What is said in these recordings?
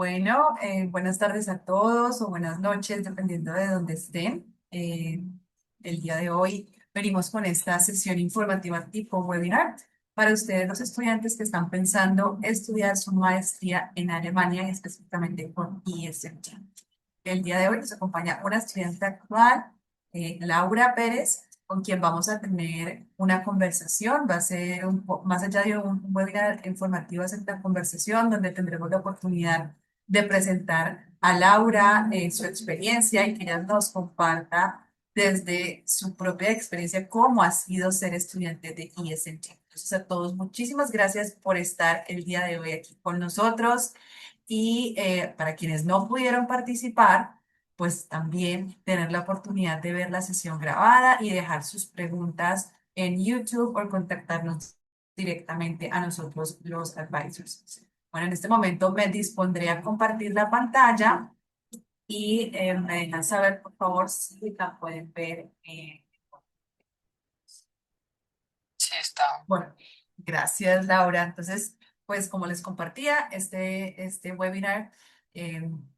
Buenas tardes a todos o buenas noches, dependiendo de dónde estén. El día de hoy venimos con esta sesión informativa tipo webinar para ustedes, los estudiantes que están pensando estudiar su maestría en Alemania y específicamente con ISMT. El día de hoy nos acompaña una estudiante actual, Laura Pérez, con quien vamos a tener una conversación. Va a ser más allá de un webinar informativo, va a ser una conversación donde tendremos la oportunidad de presentar a Laura su experiencia y que ella nos comparta desde su propia experiencia cómo ha sido ser estudiante de ISMT. Entonces, a todos, muchísimas gracias por estar el día de hoy aquí con nosotros. Y para quienes no pudieron participar, pues también tener la oportunidad de ver la sesión grabada y dejar sus preguntas en YouTube o contactarnos directamente a nosotros, los advisors. Bueno, en este momento me dispondré a compartir la pantalla y me dejan saber, por favor, si la pueden ver. Sí, está. Bueno, gracias, Laura. Entonces, pues como les compartía, este webinar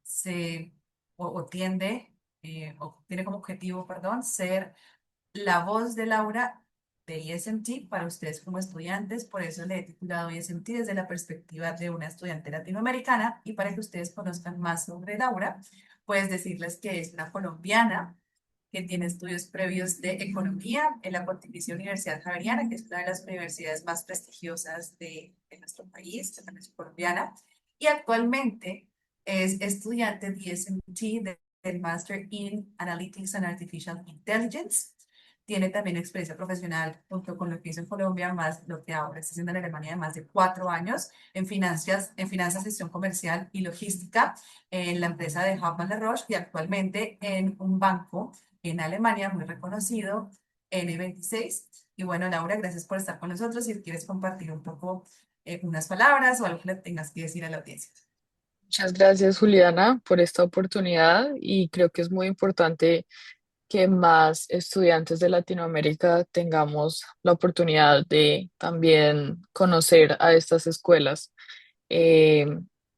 se o tiende o tiene como objetivo, perdón, ser la voz de Laura de ISMT para ustedes como estudiantes. Por eso le he titulado ISMT desde la perspectiva de una estudiante latinoamericana y para que ustedes conozcan más sobre Laura, pues decirles que es una colombiana que tiene estudios previos de economía en la Pontificia Universidad Javeriana, que es una de las universidades más prestigiosas de nuestro país, que también es colombiana, y actualmente es estudiante de DSMT del Master in Analytics and Artificial Intelligence. Tiene también experiencia profesional junto con lo que hizo en Colombia, más lo que ahora está haciendo en Alemania de más de 4 años en finanzas, gestión comercial y logística en la empresa de Hoffmann La Roche y actualmente en un banco en Alemania muy reconocido, N26. Y bueno, Laura, gracias por estar con nosotros. Si quieres compartir un poco unas palabras o algo que le tengas que decir a la audiencia. Muchas gracias, Juliana, por esta oportunidad y creo que es muy importante que más estudiantes de Latinoamérica tengamos la oportunidad de también conocer a estas escuelas, eh,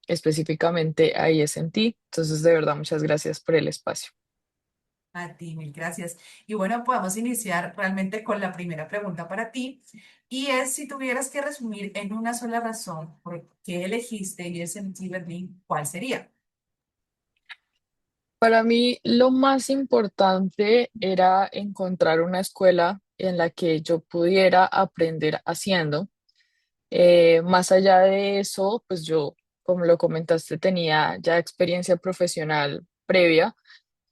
específicamente a ISMT. Entonces, de verdad, muchas gracias por el espacio. A ti, mil gracias. Y bueno, podemos iniciar realmente con la primera pregunta para ti. Y es si tuvieras que resumir en una sola razón por qué elegiste ISMT Berlín, ¿cuál sería? Para mí, lo más importante era encontrar una escuela en la que yo pudiera aprender haciendo. Más allá de eso, pues yo, como lo comentaste, tenía ya experiencia profesional previa,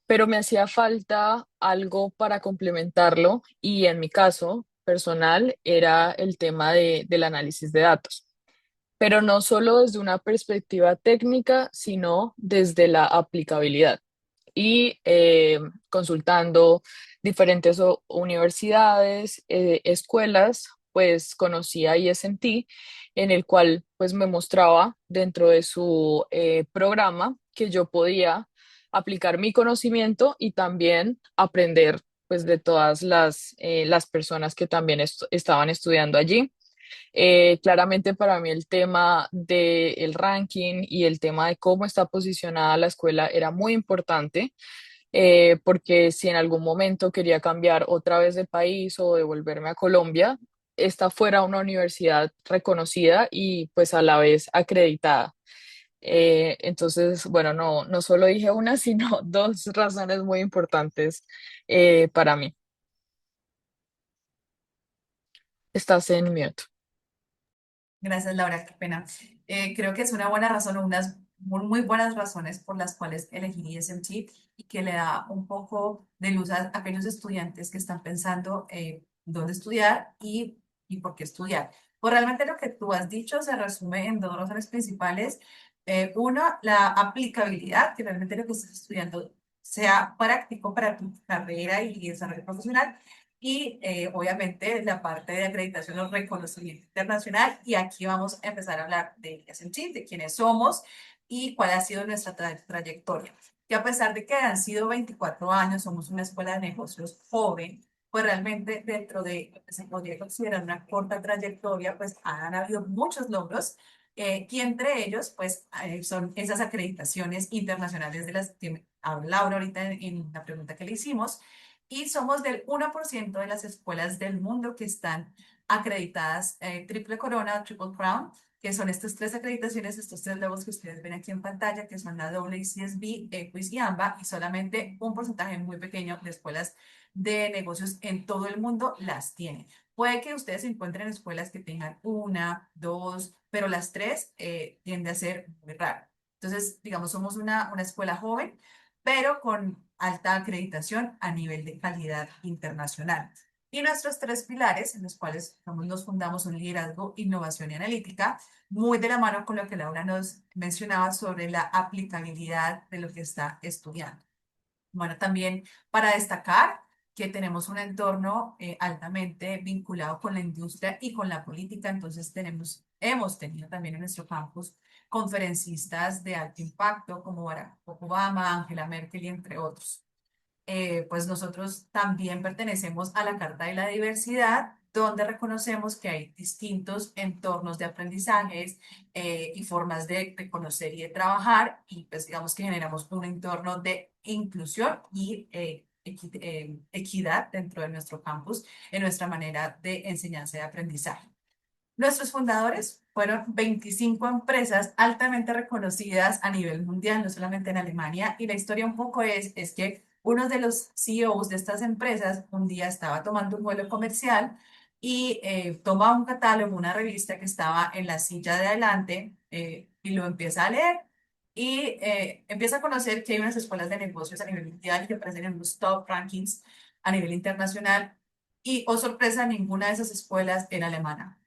pero me hacía falta algo para complementarlo y en mi caso personal era el tema del análisis de datos, pero no solo desde una perspectiva técnica, sino desde la aplicabilidad y consultando diferentes universidades, escuelas, pues conocí a ISMT, en el cual pues me mostraba dentro de su programa que yo podía aplicar mi conocimiento y también aprender pues de todas las personas que también estaban estudiando allí. Claramente para mí el tema del ranking y el tema de cómo está posicionada la escuela era muy importante, porque si en algún momento quería cambiar otra vez de país o devolverme a Colombia, esta fuera una universidad reconocida y pues a la vez acreditada. Entonces, bueno, no solo dije una, sino dos razones muy importantes para mí. Estás en mute. Gracias, Laura, qué pena. Creo que es una buena razón o unas muy buenas razones por las cuales elegí SMT y que le da un poco de luz a aquellos estudiantes que están pensando dónde estudiar y por qué estudiar. Pues realmente lo que tú has dicho se resume en dos razones principales. Uno, la aplicabilidad, que realmente lo que estás estudiando sea práctico para tu carrera y desarrollo profesional y obviamente la parte de acreditación o reconocimiento internacional. Y aquí vamos a empezar a hablar de SMT, de quiénes somos y cuál ha sido nuestra trayectoria. Que a pesar de que han sido 24 años, somos una escuela de negocios joven, pues realmente dentro de lo que se podría considerar una corta trayectoria, pues han habido muchos logros. Y entre ellos, pues, son esas acreditaciones internacionales de las que hablaba Laura ahorita en la pregunta que le hicimos. Y somos del 1% de las escuelas del mundo que están acreditadas triple corona, triple crown, que son estas tres acreditaciones, estos tres logos que ustedes ven aquí en pantalla, que son la AACSB, EQUIS y AMBA, y solamente un porcentaje muy pequeño de escuelas de negocios en todo el mundo las tienen. Puede que ustedes se encuentren en escuelas que tengan una, dos, pero las tres tiende a ser muy raro. Entonces, digamos, somos una escuela joven, pero con alta acreditación a nivel de calidad internacional. Y nuestros tres pilares, en los cuales nos fundamos, son liderazgo, innovación y analítica, muy de la mano con lo que Laura nos mencionaba sobre la aplicabilidad de lo que está estudiando. Bueno, también para destacar que tenemos un entorno altamente vinculado con la industria y con la política, entonces hemos tenido también en nuestro campus conferencistas de alto impacto como Barack Obama, Angela Merkel y entre otros. Pues nosotros también pertenecemos a la Carta de la Diversidad, donde reconocemos que hay distintos entornos de aprendizajes y formas de conocer y de trabajar, y pues digamos que generamos un entorno de inclusión y equidad dentro de nuestro campus en nuestra manera de enseñanza y de aprendizaje. Nuestros fundadores fueron 25 empresas altamente reconocidas a nivel mundial, no solamente en Alemania, y la historia un poco es que uno de los CEOs de estas empresas un día estaba tomando un vuelo comercial y toma un catálogo, una revista que estaba en la silla de adelante y lo empieza a leer y empieza a conocer que hay unas escuelas de negocios a nivel mundial que aparecen en los top rankings a nivel internacional y, oh sorpresa, ninguna de esas escuelas era alemana.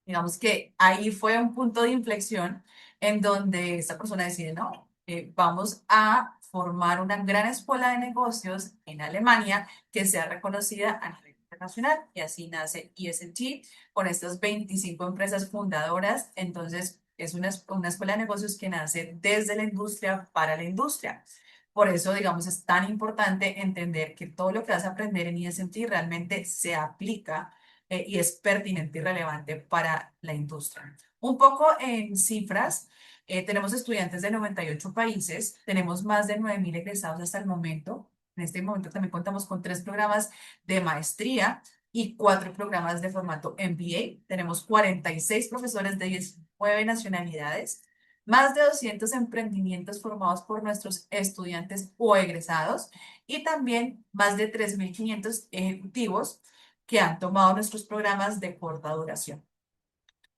Digamos que ahí fue un punto de inflexión en donde esta persona decide, no, vamos a formar una gran escuela de negocios en Alemania que sea reconocida a nivel internacional. Y así nace ESG con estas 25 empresas fundadoras. Entonces, es una escuela de negocios que nace desde la industria para la industria. Por eso, digamos, es tan importante entender que todo lo que vas a aprender en ESG realmente se aplica y es pertinente y relevante para la industria. Un poco en cifras, tenemos estudiantes de 98 países, tenemos más de 9.000 egresados hasta el momento. En este momento también contamos con tres programas de maestría y cuatro programas de formato MBA. Tenemos 46 profesores de 19 nacionalidades, más de 200 emprendimientos formados por nuestros estudiantes o egresados y también más de 3.500 ejecutivos que han tomado nuestros programas de corta duración.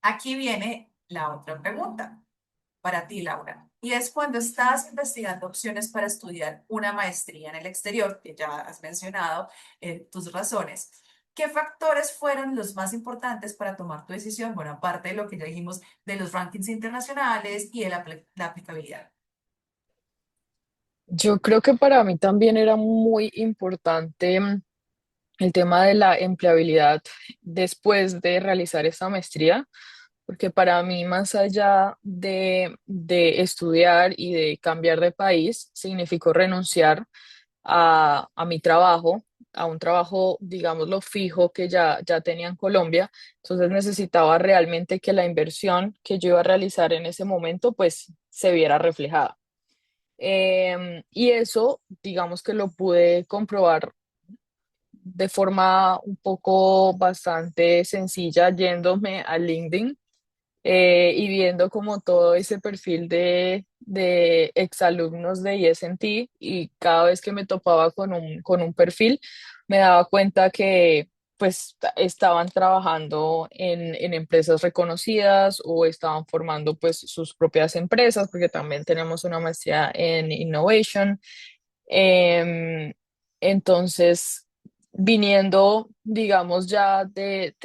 Aquí viene la otra pregunta para ti, Laura, y es cuando estás investigando opciones para estudiar una maestría en el exterior, que ya has mencionado tus razones. ¿Qué factores fueron los más importantes para tomar tu decisión? Bueno, aparte de lo que ya dijimos de los rankings internacionales y de la aplicabilidad. Yo creo que para mí también era muy importante el tema de la empleabilidad después de realizar esta maestría, porque para mí, más allá de estudiar y de cambiar de país, significó renunciar a mi trabajo, a un trabajo, digámoslo, fijo que ya tenía en Colombia. Entonces necesitaba realmente que la inversión que yo iba a realizar en ese momento, pues, se viera reflejada. Y eso, digamos que lo pude comprobar de forma un poco bastante sencilla yéndome a LinkedIn y viendo como todo ese perfil de exalumnos de ISNT y cada vez que me topaba con un perfil me daba cuenta que pues estaban trabajando en empresas reconocidas o estaban formando pues sus propias empresas porque también tenemos una maestría en Innovation. Em, entonces, viniendo, digamos, ya de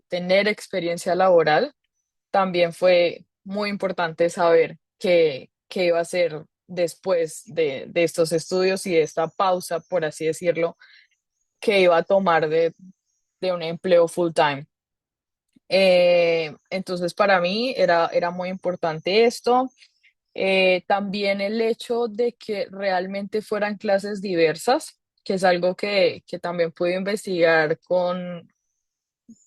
tener experiencia laboral, también fue muy importante saber qué iba a hacer después de estos estudios y de esta pausa, por así decirlo, que iba a tomar de un empleo full time. Entonces, para mí era muy importante esto. También el hecho de que realmente fueran clases diversas, que es algo que también pude investigar con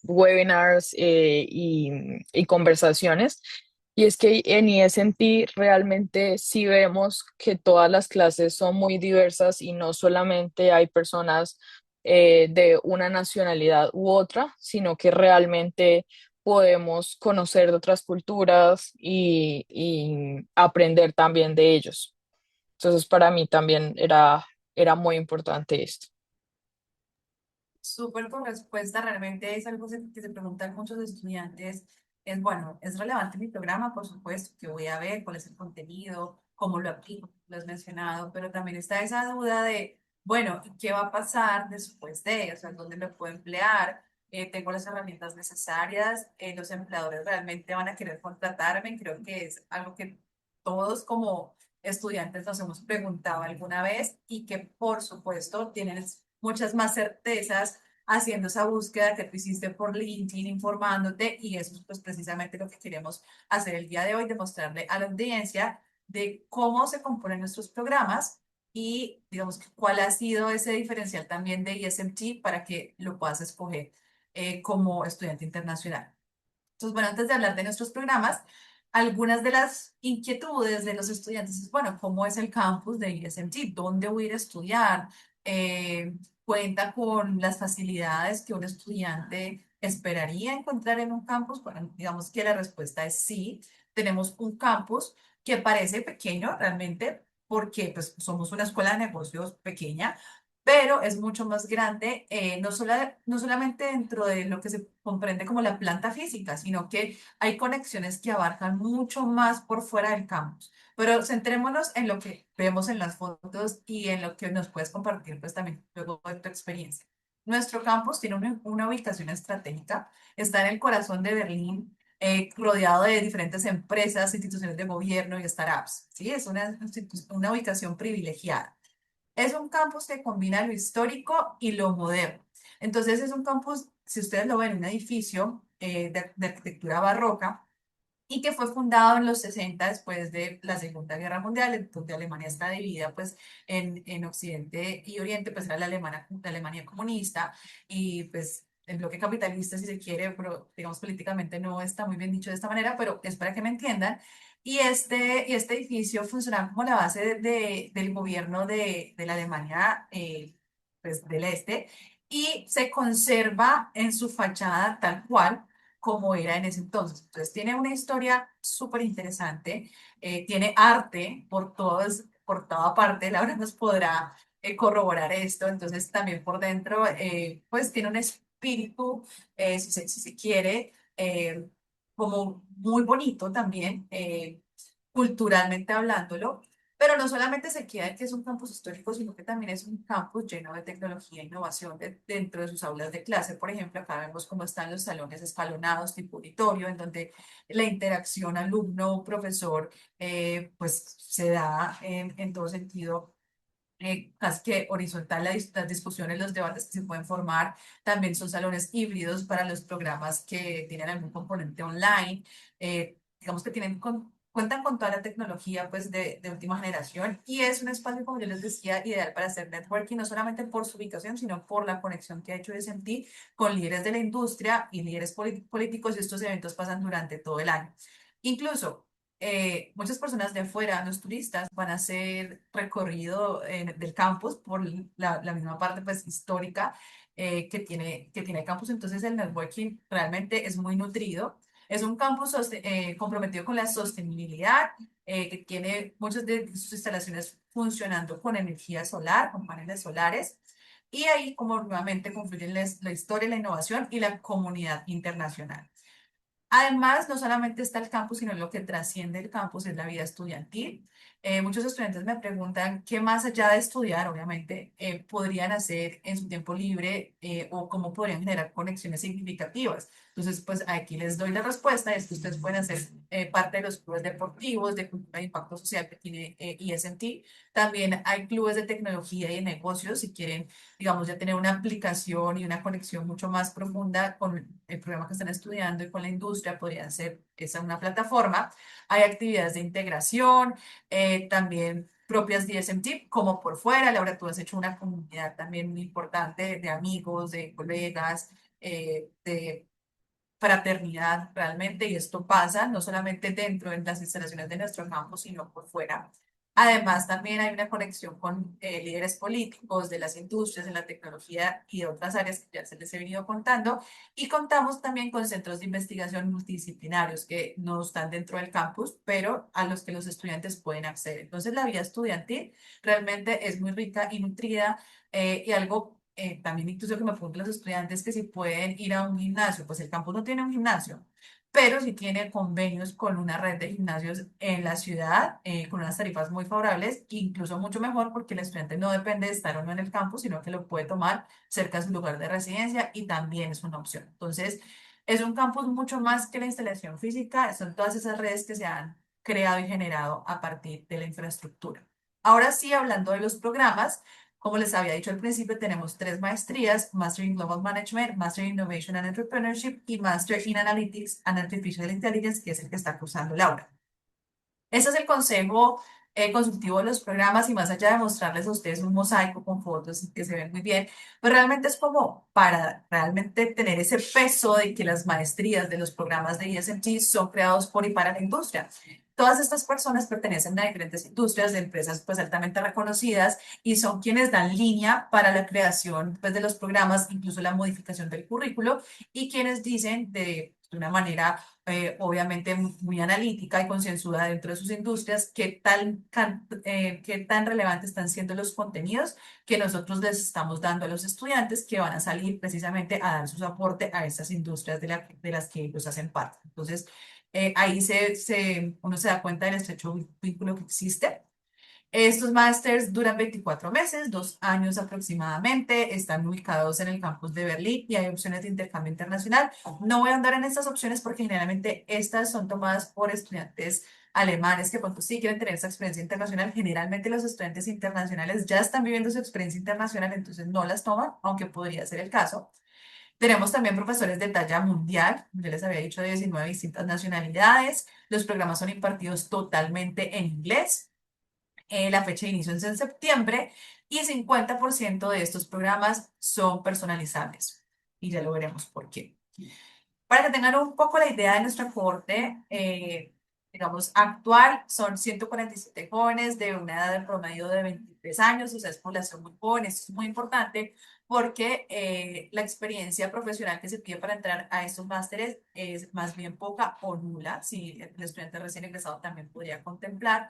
webinars y conversaciones Y es que en ESMT realmente sí vemos que todas las clases son muy diversas y no solamente hay personas de una nacionalidad u otra, sino que realmente podemos conocer de otras culturas y aprender también de ellos. Entonces, para mí también era muy importante esto. Súper con respuesta, realmente es algo que se preguntan muchos estudiantes. Es bueno, ¿es relevante mi programa? Por supuesto, que voy a ver cuál es el contenido, cómo lo aplico, lo has mencionado, pero también está esa duda de, bueno, ¿y qué va a pasar después de? O sea, ¿dónde me puedo emplear? ¿Tengo las herramientas necesarias? ¿Los empleadores realmente van a querer contratarme? Creo que es algo que todos como estudiantes nos hemos preguntado alguna vez y que por supuesto tienen muchas más certezas haciendo esa búsqueda que tú hiciste por LinkedIn, informándote, y eso es pues precisamente lo que queremos hacer el día de hoy, demostrarle a la audiencia de cómo se componen nuestros programas y digamos que cuál ha sido ese diferencial también de ESMT para que lo puedas escoger como estudiante internacional. Entonces, bueno, antes de hablar de nuestros programas, algunas de las inquietudes de los estudiantes es, bueno, ¿cómo es el campus de ISMT? ¿Dónde voy a ir a estudiar? ¿Cuenta con las facilidades que un estudiante esperaría encontrar en un campus? Bueno, digamos que la respuesta es sí. Tenemos un campus que parece pequeño realmente porque pues, somos una escuela de negocios pequeña, pero es mucho más grande, no solamente dentro de lo que se comprende como la planta física, sino que hay conexiones que abarcan mucho más por fuera del campus. Pero centrémonos en lo que vemos en las fotos y en lo que nos puedes compartir pues también luego de tu experiencia. Nuestro campus tiene una ubicación estratégica, está en el corazón de Berlín, rodeado de diferentes empresas, instituciones de gobierno y startups. ¿Sí? Es una ubicación privilegiada. Es un campus que combina lo histórico y lo moderno. Entonces es un campus, si ustedes lo ven, un edificio de arquitectura barroca y que fue fundado en los 60 después de la Segunda Guerra Mundial, donde Alemania está dividida pues en Occidente y Oriente, pues era la Alemania comunista y pues el bloque capitalista si se quiere, pero digamos políticamente no está muy bien dicho de esta manera, pero es para que me entiendan. Y este edificio funcionaba como la base del gobierno de la Alemania pues, del Este y se conserva en su fachada tal cual como era en ese entonces. Entonces tiene una historia súper interesante, tiene arte por toda parte, Laura nos podrá corroborar esto, entonces también por dentro, pues tiene un espíritu, si se quiere, como muy bonito también, culturalmente hablándolo. Pero no solamente se queda en que es un campus histórico, sino que también es un campus lleno de tecnología e innovación dentro de sus aulas de clase. Por ejemplo, acá vemos cómo están los salones escalonados tipo auditorio, en donde la interacción alumno-profesor pues se da en todo sentido casi que horizontal las discusiones, los debates que se pueden formar. También son salones híbridos para los programas que tienen algún componente online. Digamos que cuentan con toda la tecnología pues, de última generación y es un espacio, como yo les decía, ideal para hacer networking, no solamente por su ubicación, sino por la conexión que ha hecho SMT con líderes de la industria y líderes políticos y estos eventos pasan durante todo el año. Incluso muchas personas de afuera, los turistas, van a hacer recorrido del campus por la misma parte pues, histórica que tiene el campus. Entonces el networking realmente es muy nutrido. Es un campus comprometido con la sostenibilidad, que tiene muchas de sus instalaciones funcionando con energía solar, con paneles solares. Y ahí como nuevamente confluyen la historia, la innovación y la comunidad internacional. Además, no solamente está el campus, sino lo que trasciende el campus es la vida estudiantil. Muchos estudiantes me preguntan qué más allá de estudiar, obviamente, podrían hacer en su tiempo libre o cómo podrían generar conexiones significativas. Entonces, pues aquí les doy la respuesta, es que ustedes pueden hacer parte de los clubes deportivos de cultura de impacto social que tiene ESMT. También hay clubes de tecnología y de negocios si quieren digamos, ya tener una aplicación y una conexión mucho más profunda con el programa que están estudiando y con la industria, podría ser esa una plataforma. Hay actividades de integración, también propias de SMT, como por fuera. Laura, tú has hecho una comunidad también muy importante de amigos, de colegas, fraternidad realmente, y esto pasa no solamente dentro de las instalaciones de nuestro campus, sino por fuera. Además, también hay una conexión con líderes políticos de las industrias, de la tecnología y de otras áreas que ya se les he venido contando. Y contamos también con centros de investigación multidisciplinarios que no están dentro del campus, pero a los que los estudiantes pueden acceder. Entonces, la vida estudiantil realmente es muy rica y nutrida, y algo también incluso que me preguntan los estudiantes que si pueden ir a un gimnasio, pues el campus no tiene un gimnasio, pero sí tiene convenios con una red de gimnasios en la ciudad, con unas tarifas muy favorables, incluso mucho mejor porque el estudiante no depende de estar o no en el campus, sino que lo puede tomar cerca de su lugar de residencia y también es una opción. Entonces, es un campus mucho más que la instalación física, son todas esas redes que se han creado y generado a partir de la infraestructura. Ahora sí, hablando de los programas, como les había dicho al principio, tenemos tres maestrías: Master in Global Management, Master in Innovation and Entrepreneurship y Master in Analytics and Artificial Intelligence, que es el que está cursando Laura. Ese es el consejo consultivo de los programas, y más allá de mostrarles a ustedes un mosaico con fotos que se ven muy bien, pues realmente es como para realmente tener ese peso de que las maestrías de los programas de ESMT son creados por y para la industria. Todas estas personas pertenecen a diferentes industrias, de empresas pues altamente reconocidas, y son quienes dan línea para la creación pues de los programas, incluso la modificación del currículo, y quienes dicen de una manera obviamente muy analítica y concienzuda dentro de sus industrias, qué tan relevantes están siendo los contenidos que nosotros les estamos dando a los estudiantes que van a salir precisamente a dar su aporte a estas industrias de las que ellos hacen parte. Entonces, ahí uno se da cuenta del estrecho vínculo que existe. Estos másters duran 24 meses, 2 años aproximadamente, están ubicados en el campus de Berlín y hay opciones de intercambio internacional. No voy a andar en estas opciones porque generalmente estas son tomadas por estudiantes alemanes que pues, sí quieren tener esa experiencia internacional. Generalmente los estudiantes internacionales ya están viviendo su experiencia internacional, entonces no las toman, aunque podría ser el caso. Tenemos también profesores de talla mundial, yo les había dicho de 19 distintas nacionalidades. Los programas son impartidos totalmente en inglés. La fecha de inicio es en septiembre y 50% de estos programas son personalizables. Y ya lo veremos por qué. Para que tengan un poco la idea de nuestra cohorte, digamos, actual, son 147 jóvenes de una edad de promedio de 23 años, o sea, es población muy joven. Esto es muy importante porque la experiencia profesional que se pide para entrar a estos másteres es más bien poca o nula. Si el estudiante recién egresado también podría contemplar.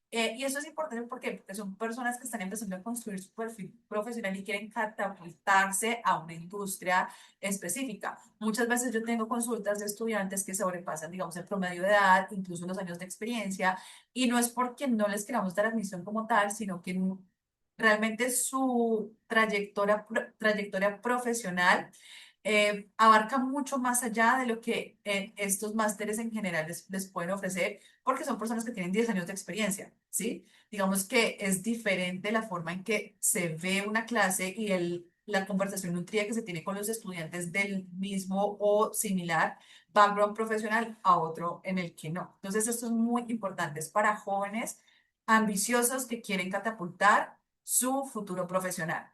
Y eso es importante porque son personas que están empezando a construir su perfil profesional y quieren catapultarse a una industria específica. Muchas veces yo tengo consultas de estudiantes que sobrepasan, digamos, el promedio de edad, incluso los años de experiencia, y no es porque no les queramos dar admisión como tal, sino que realmente su trayectoria profesional abarca mucho más allá de lo que estos másteres en general les pueden ofrecer, porque son personas que tienen 10 años de experiencia, ¿sí? Digamos que es diferente la forma en que se ve una clase y la conversación nutrida que se tiene con los estudiantes del mismo o similar background profesional a otro en el que no. Entonces, esto es muy importante, es para jóvenes ambiciosos que quieren catapultar su futuro profesional.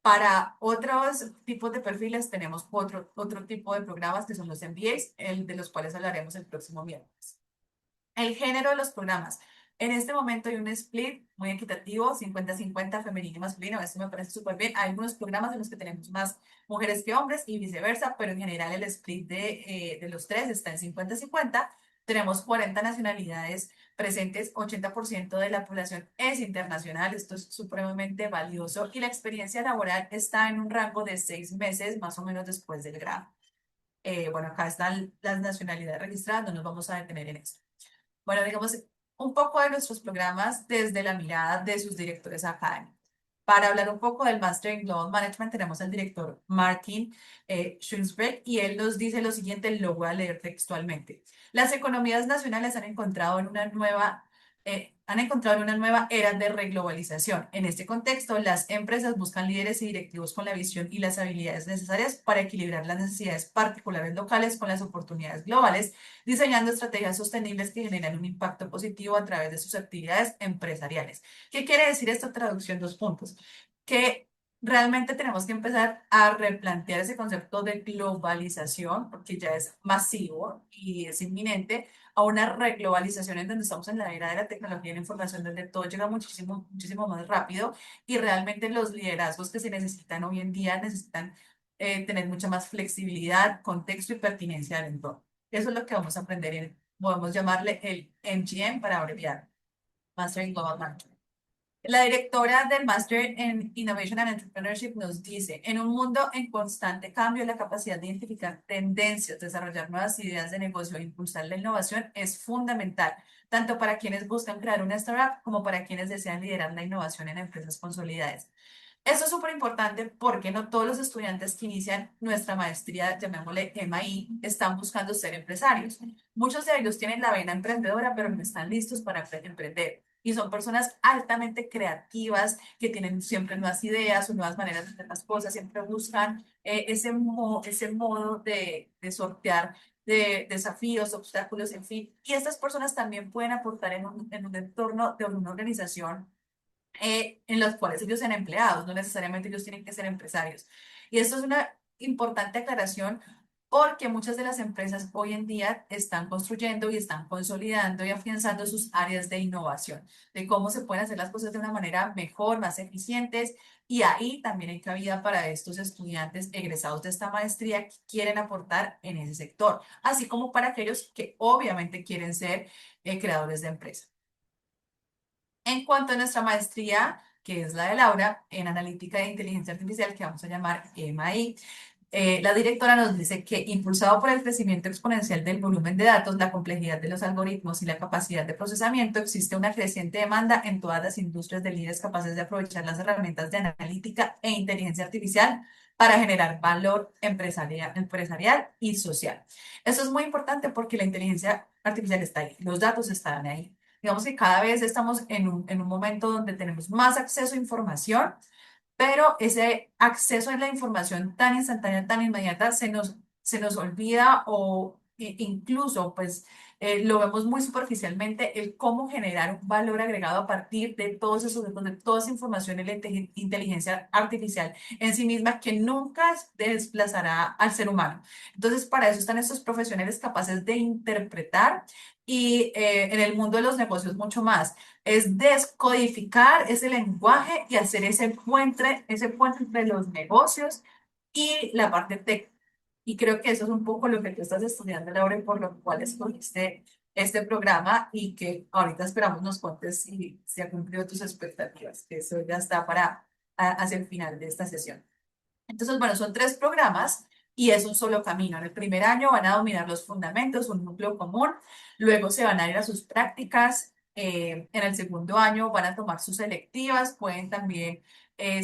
Para otros tipos de perfiles tenemos otro tipo de programas que son los MBAs, de los cuales hablaremos el próximo miércoles. El género de los programas. En este momento hay un split muy equitativo, 50-50 femenino y masculino. Esto me parece súper bien. Hay algunos programas en los que tenemos más mujeres que hombres y viceversa, pero en general el split de los tres está en 50-50. Tenemos 40 nacionalidades presentes, 80% de la población es internacional. Esto es supremamente valioso y la experiencia laboral está en un rango de 6 meses más o menos después del grado. Bueno, acá están las nacionalidades registradas, no nos vamos a detener en eso. Bueno, digamos un poco de nuestros programas desde la mirada de sus directores académicos. Para hablar un poco del Master in Global Management, tenemos al director Martin Schunsberg, y él nos dice lo siguiente, lo voy a leer textualmente. Las economías nacionales han encontrado en una nueva era de reglobalización. En este contexto, las empresas buscan líderes y directivos con la visión y las habilidades necesarias para equilibrar las necesidades particulares locales con las oportunidades globales, diseñando estrategias sostenibles que generan un impacto positivo a través de sus actividades empresariales. ¿Qué quiere decir esta traducción? Dos puntos. Que realmente tenemos que empezar a replantear ese concepto de globalización, porque ya es masivo y es inminente, a una reglobalización en donde estamos en la era de la tecnología y la información, donde todo llega muchísimo, muchísimo más rápido y realmente los liderazgos que se necesitan hoy en día necesitan tener mucha más flexibilidad, contexto y pertinencia del entorno. Eso es lo que vamos a aprender en, podemos llamarle el MGM para abreviar, Master in Global Management. La directora del Master en Innovation and Entrepreneurship nos dice, en un mundo en constante cambio, la capacidad de identificar tendencias, desarrollar nuevas ideas de negocio e impulsar la innovación es fundamental, tanto para quienes buscan crear una startup como para quienes desean liderar la innovación en empresas consolidadas. Eso es súper importante porque no todos los estudiantes que inician nuestra maestría, llamémosle MI, están buscando ser empresarios. Muchos de ellos tienen la vena emprendedora, pero no están listos para emprender. Y son personas altamente creativas que tienen siempre nuevas ideas o nuevas maneras de hacer las cosas, siempre buscan ese modo de sortear de desafíos, obstáculos, en fin. Y estas personas también pueden aportar en un entorno de una organización en los cuales ellos sean empleados, no necesariamente ellos tienen que ser empresarios. Y esto es una importante aclaración porque muchas de las empresas hoy en día están construyendo y están consolidando y afianzando sus áreas de innovación, de cómo se pueden hacer las cosas de una manera mejor, más eficientes. Y ahí también hay cabida para estos estudiantes egresados de esta maestría que quieren aportar en ese sector, así como para aquellos que obviamente quieren ser creadores de empresas. En cuanto a nuestra maestría, que es la de Laura, en Analítica de Inteligencia Artificial, que vamos a llamar EMAI, la directora nos dice que impulsado por el crecimiento exponencial del volumen de datos, la complejidad de los algoritmos y la capacidad de procesamiento, existe una creciente demanda en todas las industrias de líderes capaces de aprovechar las herramientas de analítica e inteligencia artificial para generar valor empresarial y social. Eso es muy importante porque la inteligencia artificial está ahí, los datos están ahí. Digamos que cada vez estamos en un momento donde tenemos más acceso a información, pero ese acceso a la información tan instantánea, tan inmediata, se nos olvida o incluso pues lo vemos muy superficialmente el cómo generar un valor agregado a partir de todos esos datos, de toda esa información y la inteligencia artificial en sí misma que nunca desplazará al ser humano. Entonces, para eso están estos profesionales capaces de interpretar y en el mundo de los negocios mucho más es descodificar ese lenguaje y hacer ese puente entre los negocios y la parte técnica. Y creo que eso es un poco lo que tú estás estudiando, Laura, y por lo cual escogiste este programa y que ahorita esperamos nos cuentes si se ha cumplido tus expectativas, que eso ya está para hacia el final de esta sesión. Entonces, bueno, son tres programas y es un solo camino. En el primer año van a dominar los fundamentos, un núcleo común, luego se van a ir a sus prácticas, en el segundo año van a tomar sus selectivas, pueden también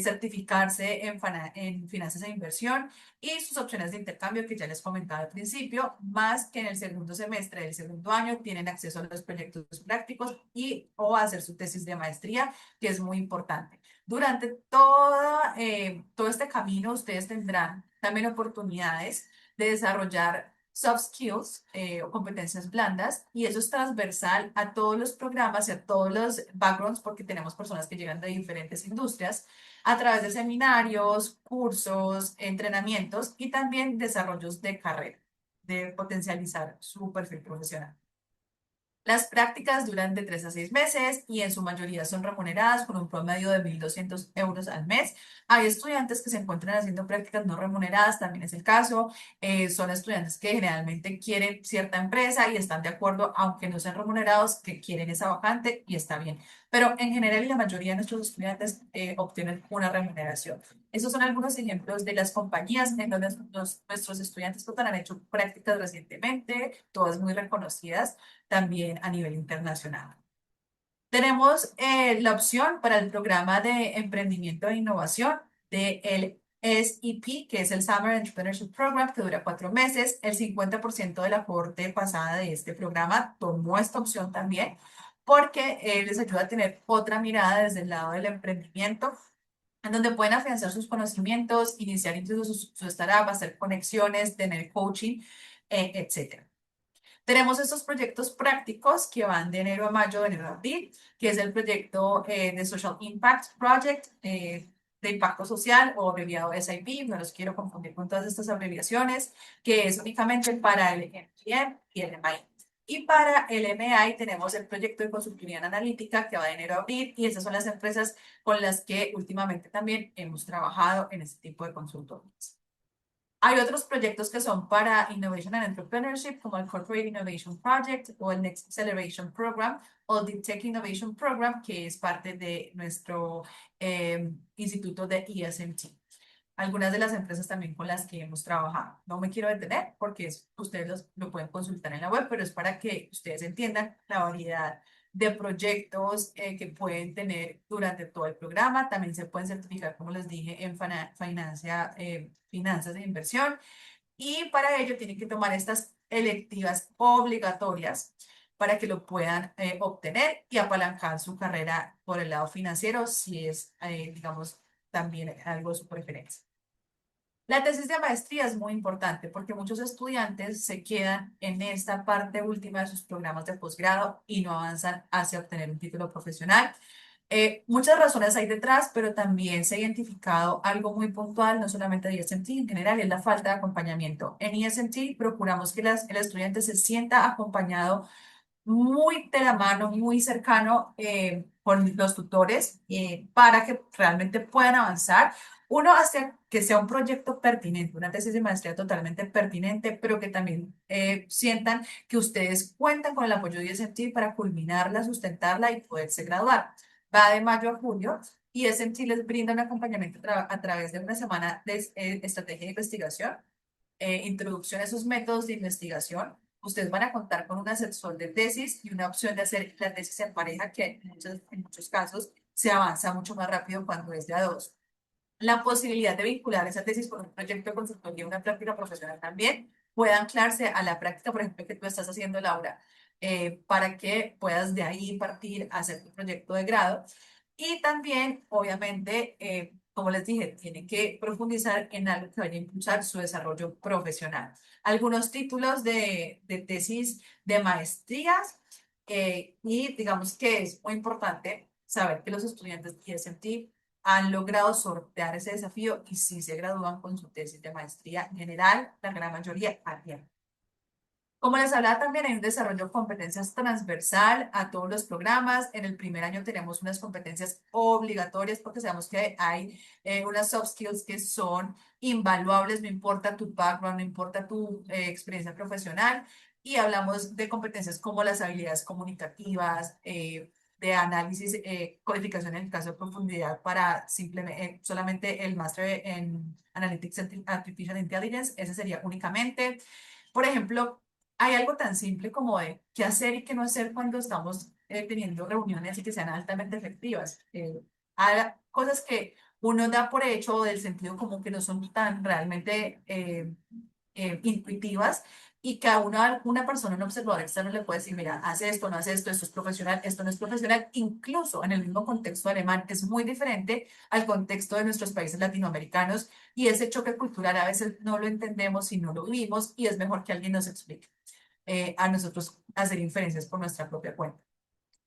certificarse en finanzas e inversión y sus opciones de intercambio que ya les comentaba al principio, más que en el segundo semestre del segundo año tienen acceso a los proyectos prácticos y o a hacer su tesis de maestría, que es muy importante. Durante todo este camino, ustedes tendrán también oportunidades de desarrollar soft skills o competencias blandas y eso es transversal a todos los programas y a todos los backgrounds porque tenemos personas que llegan de diferentes industrias a través de seminarios, cursos, entrenamientos y también desarrollos de carrera, de potencializar su perfil profesional. Las prácticas duran de 3 a 6 meses y en su mayoría son remuneradas con un promedio de 1.200 euros al mes. Hay estudiantes que se encuentran haciendo prácticas no remuneradas, también es el caso. Son estudiantes que generalmente quieren cierta empresa y están de acuerdo, aunque no sean remunerados, que quieren esa vacante y está bien. Pero en general y la mayoría de nuestros estudiantes obtienen una remuneración. Esos son algunos ejemplos de las compañías en donde nuestros estudiantes han hecho prácticas recientemente, todas muy reconocidas también a nivel internacional. Tenemos la opción para el programa de emprendimiento e innovación del SEP, que es el Summer Entrepreneurship Program, que dura 4 meses. El 50% de la cohorte pasada de este programa tomó esta opción también, porque les ayuda a tener otra mirada desde el lado del emprendimiento, en donde pueden afianzar sus conocimientos, iniciar incluso su startup, hacer conexiones, tener coaching, etcétera. Tenemos estos proyectos prácticos que van de enero a mayo, de enero a abril, que es el proyecto de Social Impact Project. de impacto social o abreviado SIP, no los quiero confundir con todas estas abreviaciones, que es únicamente para el MGM y el MI. Y para el MI tenemos el proyecto de consultoría en analítica que va de enero a abril y esas son las empresas con las que últimamente también hemos trabajado en este tipo de consultorías. Hay otros proyectos que son para Innovation and Entrepreneurship, como el Corporate Innovation Project o el Next Acceleration Program o el Tech Innovation Program, que es parte de nuestro instituto de ESMT. Algunas de las empresas también con las que hemos trabajado. No me quiero detener porque ustedes lo pueden consultar en la web, pero es para que ustedes entiendan la variedad de proyectos que pueden tener durante todo el programa. También se pueden certificar, como les dije, en finanzas de inversión. Y para ello tienen que tomar estas electivas obligatorias para que lo puedan obtener y apalancar su carrera por el lado financiero, si es, digamos, también algo de su preferencia. La tesis de maestría es muy importante porque muchos estudiantes se quedan en esta parte última de sus programas de posgrado y no avanzan hacia obtener un título profesional. Muchas razones hay detrás, pero también se ha identificado algo muy puntual, no solamente de ESMT, en general, es la falta de acompañamiento. En ESMT procuramos que el estudiante se sienta acompañado muy de la mano, muy cercano con los tutores para que realmente puedan avanzar. Uno, hasta que sea un proyecto pertinente, una tesis de maestría totalmente pertinente, pero que también sientan que ustedes cuentan con el apoyo de ISMT para culminarla, sustentarla y poderse graduar. Va de mayo a julio y ISMT les brinda un acompañamiento a través de una semana de estrategia de investigación, introducción a esos métodos de investigación. Ustedes van a contar con un asesor de tesis y una opción de hacer la tesis en pareja, que en muchos casos se avanza mucho más rápido cuando es de a dos. La posibilidad de vincular esa tesis con un proyecto de consultoría, una práctica profesional también, puede anclarse a la práctica, por ejemplo, que tú estás haciendo, Laura, para que puedas de ahí partir a hacer tu proyecto de grado. Y también, obviamente, como les dije, tienen que profundizar en algo que vaya a impulsar su desarrollo profesional. Algunos títulos de tesis de maestrías y digamos que es muy importante saber que los estudiantes de TSMT han logrado sortear ese desafío y sí se gradúan con su tesis de maestría en general, la gran mayoría a tiempo. Como les hablaba, también hay un desarrollo de competencias transversal a todos los programas. En el primer año tenemos unas competencias obligatorias porque sabemos que hay unas soft skills que son invaluables, no importa tu background, no importa tu experiencia profesional. Y hablamos de competencias como las habilidades comunicativas, de análisis, codificación en el caso de profundidad para simplemente, solamente el máster en Analytics and Artificial Intelligence, ese sería únicamente. Por ejemplo, hay algo tan simple como de qué hacer y qué no hacer cuando estamos teniendo reuniones y que sean altamente efectivas. Hay cosas que uno da por hecho o del sentido común que no son tan realmente intuitivas y que a una persona, un observador externo le puede decir, mira, haz esto, no haz esto, esto es profesional, esto no es profesional. Incluso en el mismo contexto alemán es muy diferente al contexto de nuestros países latinoamericanos y ese choque cultural a veces no lo entendemos y no lo vivimos y es mejor que alguien nos explique a nosotros hacer inferencias por nuestra propia cuenta.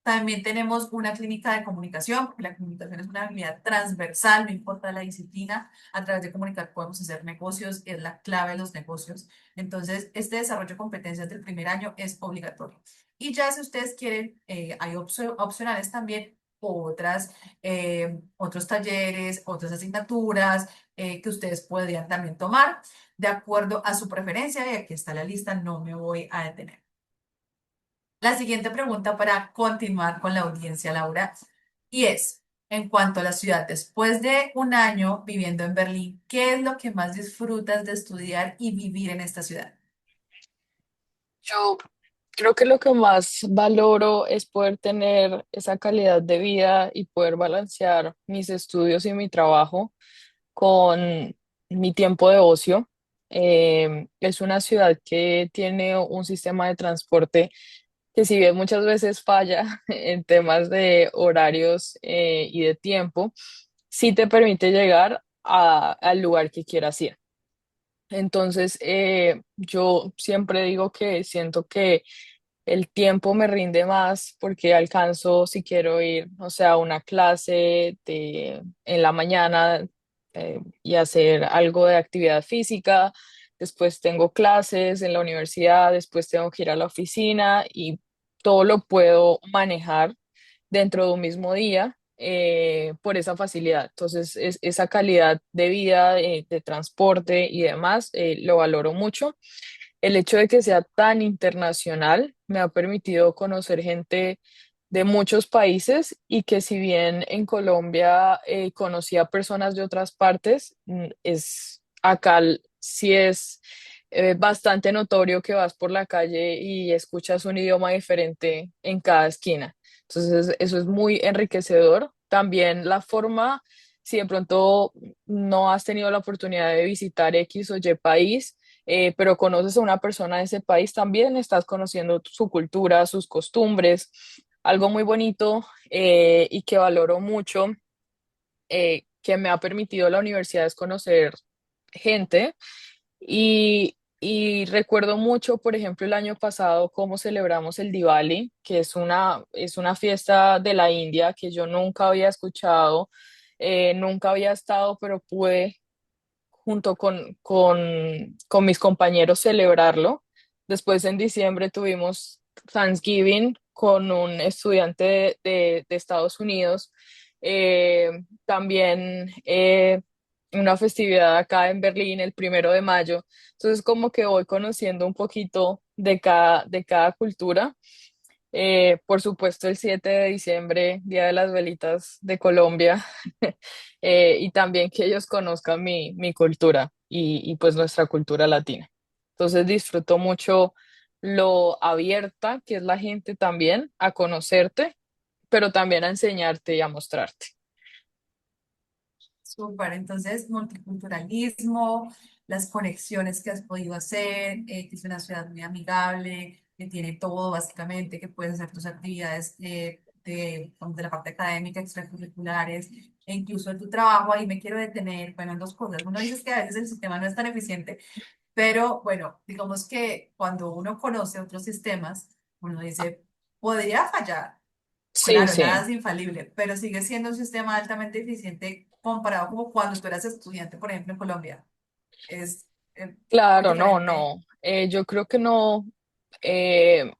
También tenemos una clínica de comunicación, porque la comunicación es una habilidad transversal, no importa la disciplina, a través de comunicar podemos hacer negocios, es la clave de los negocios. Entonces, este desarrollo de competencias del primer año es obligatorio. Y ya si ustedes quieren, hay opcionales también, otros talleres, otras asignaturas que ustedes podrían también tomar de acuerdo a su preferencia. Y aquí está la lista, no me voy a detener. La siguiente pregunta para continuar con la audiencia, Laura, y es, en cuanto a la ciudad, después de un año viviendo en Berlín, ¿qué es lo que más disfrutas de estudiar y vivir en esta ciudad? Yo creo que lo que más valoro es poder tener esa calidad de vida y poder balancear mis estudios y mi trabajo con mi tiempo de ocio. Es una ciudad que tiene un sistema de transporte que si bien muchas veces falla en temas de horarios y de tiempo, sí te permite llegar al lugar que quieras ir. Entonces, yo siempre digo que siento que el tiempo me rinde más porque alcanzo, si quiero ir, o sea, a una clase en la mañana y hacer algo de actividad física, después tengo clases en la universidad, después tengo que ir a la oficina y todo lo puedo manejar dentro de un mismo día por esa facilidad. Entonces, esa calidad de vida, de transporte y demás, lo valoro mucho. El hecho de que sea tan internacional me ha permitido conocer gente de muchos países y que si bien en Colombia conocía personas de otras partes, es acá sí es bastante notorio que vas por la calle y escuchas un idioma diferente en cada esquina. Entonces, eso es muy enriquecedor. También la forma, si de pronto no has tenido la oportunidad de visitar X o Y país, pero conoces a una persona de ese país, también estás conociendo su cultura, sus costumbres, algo muy bonito y que valoro mucho, que me ha permitido la universidad es conocer gente y recuerdo mucho, por ejemplo, el año pasado cómo celebramos el Diwali, que es una fiesta de la India que yo nunca había escuchado, nunca había estado, pero pude junto con mis compañeros celebrarlo. Después en diciembre tuvimos Thanksgiving con un estudiante de Estados Unidos. También una festividad acá en Berlín el 1 de mayo. Entonces como que voy conociendo un poquito de cada cultura. Por supuesto, el 7 de diciembre, Día de las Velitas de Colombia, y también que ellos conozcan mi cultura y pues nuestra cultura latina. Entonces disfruto mucho lo abierta que es la gente también a conocerte, pero también a enseñarte y a mostrarte. Súper, entonces multiculturalismo, las conexiones que has podido hacer, que es una ciudad muy amigable, que tiene todo básicamente, que puedes hacer tus actividades de la parte académica, extracurriculares, e incluso en tu trabajo. Ahí me quiero detener, bueno, en dos cosas. Uno dice que a veces el sistema no es tan eficiente, pero bueno, digamos que cuando uno conoce otros sistemas, uno dice, podría fallar. Sí, Claro, nada sí, es infalible, pero sigue siendo un sistema altamente eficiente comparado como cuando tú eras estudiante, por ejemplo, en Colombia. Es muy claro, no, diferente. no. Yo creo que no. eh,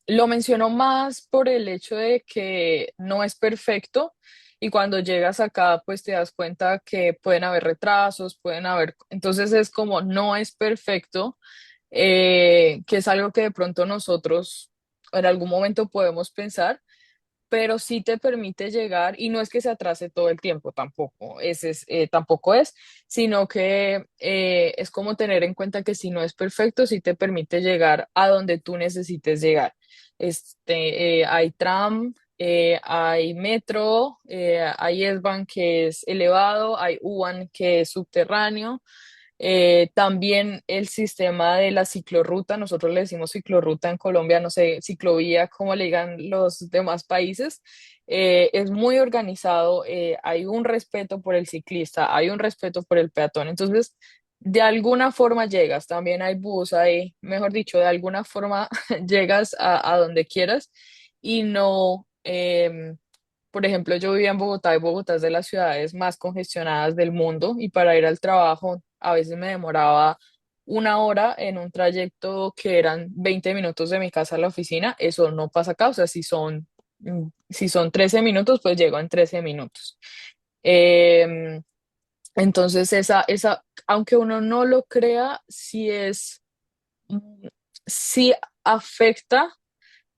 Lo menciono más por el hecho de que no es perfecto y cuando llegas acá pues te das cuenta que pueden haber retrasos, pueden haber, entonces es como no es perfecto, que es algo que de pronto nosotros en algún momento podemos pensar, pero sí te permite llegar y no es que se atrase todo el tiempo tampoco, tampoco es, sino que es como tener en cuenta que si no es perfecto, sí te permite llegar a donde tú necesites llegar. Hay tram, hay metro, hay S-Bahn que es elevado, hay U-Bahn que es subterráneo. También el sistema de la ciclorruta, nosotros le decimos ciclorruta en Colombia, no sé, ciclovía, como le digan los demás países, es muy organizado, hay un respeto por el ciclista, hay un respeto por el peatón, entonces de alguna forma llegas, también hay bus, hay, mejor dicho, de alguna forma llegas a donde quieras y no... por ejemplo, yo vivía en Bogotá y Bogotá es de las ciudades más congestionadas del mundo y para ir al trabajo a veces me demoraba 1 hora en un trayecto que eran 20 minutos de mi casa a la oficina. Eso no pasa acá, o sea, si son 13 minutos, pues llego en 13 minutos. Em, entonces, aunque uno no lo crea, mm, sí afecta